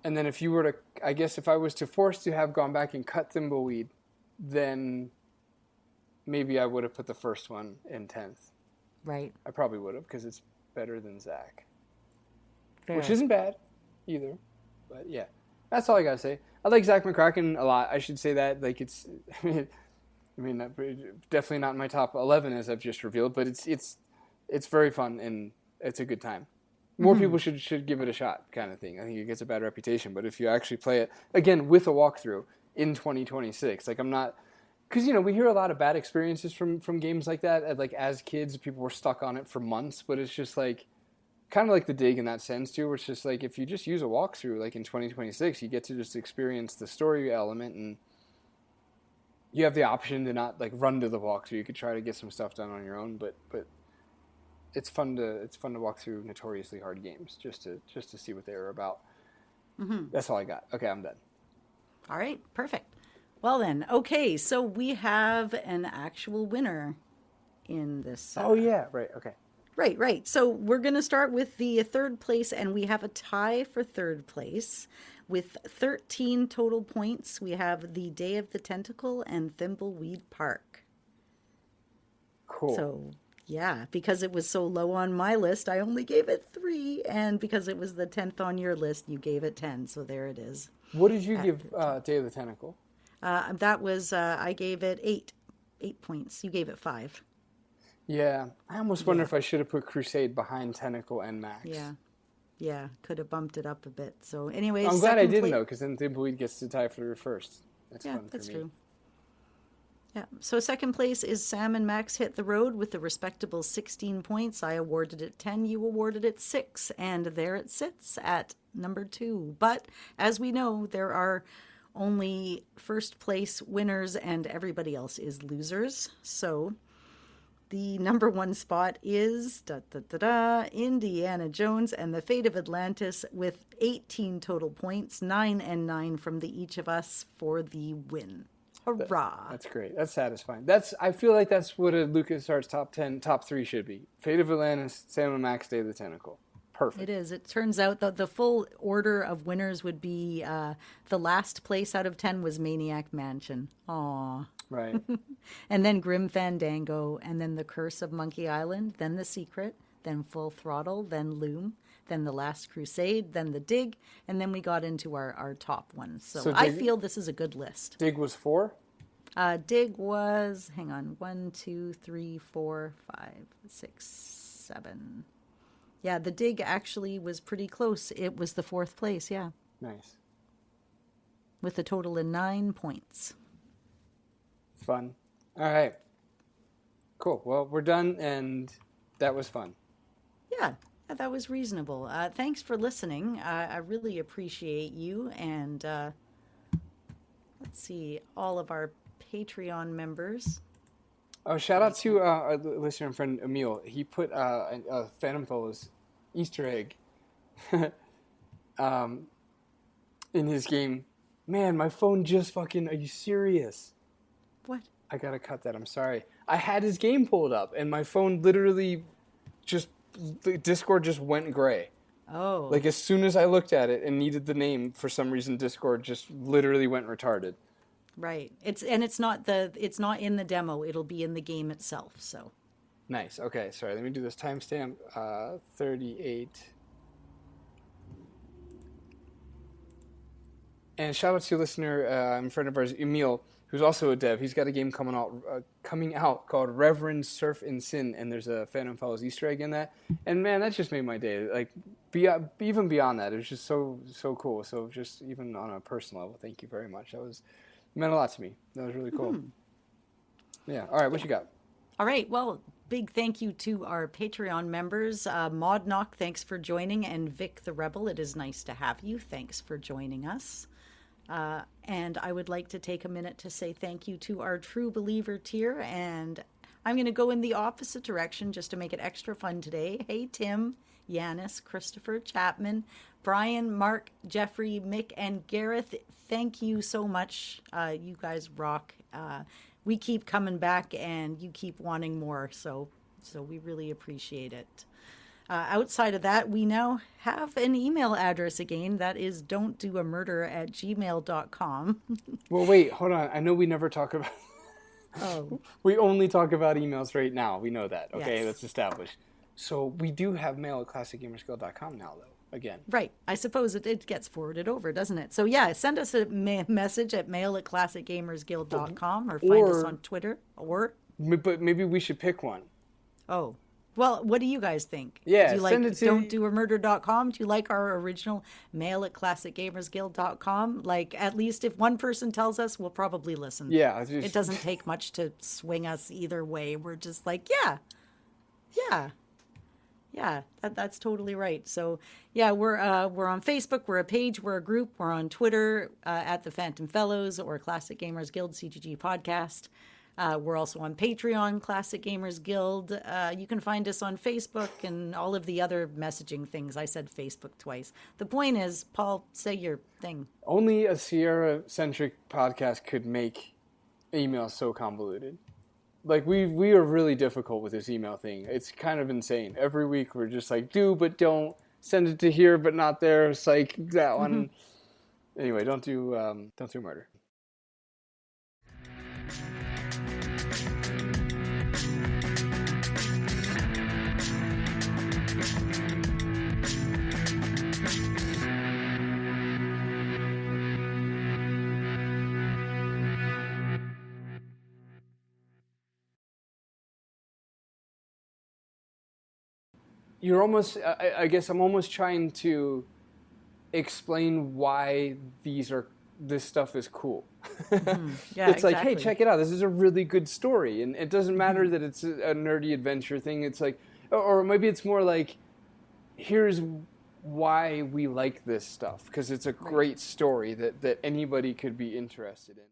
And then if you were to, I guess if I was to force to have gone back and cut Thimbleweed, then maybe I would have put the first one in 10th. Right. I probably would have, because it's better than Zack. Fair. Which isn't bad either. But yeah, that's all I gotta say. I like Zack McCracken a lot. I should say that. Like it's, I mean, definitely not in my top 11 as I've just revealed, but it's very fun and it's a good time. More people should give it a shot, kind of thing. I think it gets a bad reputation, but if you actually play it again with a walkthrough in 2026, like I'm not. Because, we hear a lot of bad experiences from games like that. Like, as kids, people were stuck on it for months. But it's just, like, kind of like The Dig in that sense, too. Where it's just, like, if you just use a walkthrough, like, in 2026, you get to just experience the story element. And you have the option to not, like, run to the walkthrough. You could try to get some stuff done on your own. But it's fun to walk through notoriously hard games just to see what they were about. Mm-hmm. That's all I got. Okay, I'm done. All right, perfect. Well then, okay, so we have an actual winner in this. Oh yeah, right, okay. Right. So we're going to start with the third place, and we have a tie for third place with 13 total points. We have The Day of the Tentacle and Thimbleweed Park. Cool. So, yeah, because it was so low on my list, I only gave it 3, and because it was the 10th on your list, you gave it 10, so there it is. What did you give Day of the Tentacle? That was, I gave it 8 points. You gave it 5. Yeah. I almost wonder if I should have put Crusade behind Tentacle and Max. Yeah. Could have bumped it up a bit. So anyways. I'm glad I didn't, though, because then Thimbleweed gets to tie for first. That's fun for me. That's true. Yeah. So second place is Sam and Max Hit the Road with a respectable 16 points. I awarded it 10. You awarded it 6. And there it sits at number 2. But as we know, there are only first place winners and everybody else is losers. So the number 1 spot is Indiana Jones and the Fate of Atlantis with 18 total points, 9 and 9 from the each of us for the win. Hurrah. That's great. That's satisfying. I feel like that's what a LucasArts top 3 should be. Fate of Atlantis, Sam and Max, Day of the Tentacle. Perfect. It is. It turns out that the full order of winners would be the last place out of 10 was Maniac Mansion. Aw. Right. And then Grim Fandango, and then The Curse of Monkey Island, then The Secret, then Full Throttle, then Loom, then The Last Crusade, then The Dig, and then we got into our top ones. So I feel this is a good list. Dig was 4? Dig was, hang on, 1, 2, 3, 4, 5, 6, 7. Yeah, The Dig actually was pretty close. It was the 4th place, yeah. Nice. With a total of 9 points. Fun. All right. Cool. Well, we're done, and that was fun. Yeah, that was reasonable. Thanks for listening. I really appreciate you. And let's see, all of our Patreon members. Oh, shout out to our listener and friend Emil. He put a Phantom Foes Easter egg in his game. Man, my phone just fucking... Are you serious? What? I gotta cut that. I'm sorry. I had his game pulled up, and my phone literally just... The Discord just went gray. Oh. Like, as soon as I looked at it and needed the name, for some reason, Discord just literally went retarded. Right. It's not in the demo. It'll be in the game itself. So. Nice. Okay. Sorry. Let me do this timestamp. 38. And shout out to listener and friend of ours, Emil. who's also a dev. He's got a game coming out called Reverend Surf in Sin, and there's a Phantom Fellows Easter egg in that. And man, that just made my day. Like, even beyond that, it was just so cool. So just even on a personal level, thank you very much. It meant a lot to me. That was really cool. Yeah. All right, what you got? All right. Well, big thank you to our Patreon members. Maud Knock, thanks for joining. And Vic the Rebel, it is nice to have you. Thanks for joining us. And I would like to take a minute to say thank you to our True Believer tier. And I'm going to go in the opposite direction just to make it extra fun today. Hey, Tim, Yanis, Christopher, Chapman, Brian, Mark, Jeffrey, Mick, and Gareth. Thank you so much. You guys rock. We keep coming back and you keep wanting more. So we really appreciate it. Outside of that, we now have an email address again. That is don'tdoamurder@gmail.com. Well, wait, hold on. I know we never talk about... Oh. We only talk about emails right now. We know that. Okay, Yes. That's established. So we do have mail at classicgamersguild.com now, though. Again. Right. I suppose it gets forwarded over, doesn't it? So, yeah, send us a message at mail@classicgamersguild.com or find us on Twitter. But maybe we should pick one. Oh. Well, what do you guys think? Yeah, do you send like it to... don'tdoamurder.com? Do you like our original mail@classicgamersguild.com? Like, at least if one person tells us, we'll probably listen. Yeah. It doesn't take much to swing us either way. We're just like, yeah, that's totally right. So, yeah, we're on Facebook, we're a page, we're a group, we're on Twitter at the Phantom Fellows or Classic Gamers Guild CGG Podcast. We're also on Patreon, Classic Gamers Guild. You can find us on Facebook and all of the other messaging things. I said Facebook twice. The point is, Paul, say your thing. Only a Sierra-centric podcast could make email so convoluted. Like, we are really difficult with this email thing. It's kind of insane. Every week we're just like, do but don't. Send it to here but not there. It's like that one. Anyway, don't do murder. You're almost, I guess I'm almost trying to explain why this stuff is cool. Yeah, it's like, hey, check it out. This is a really good story. And it doesn't matter that it's a nerdy adventure thing. It's like, or maybe it's more like, here's why we like this stuff. Because it's a great story that anybody could be interested in.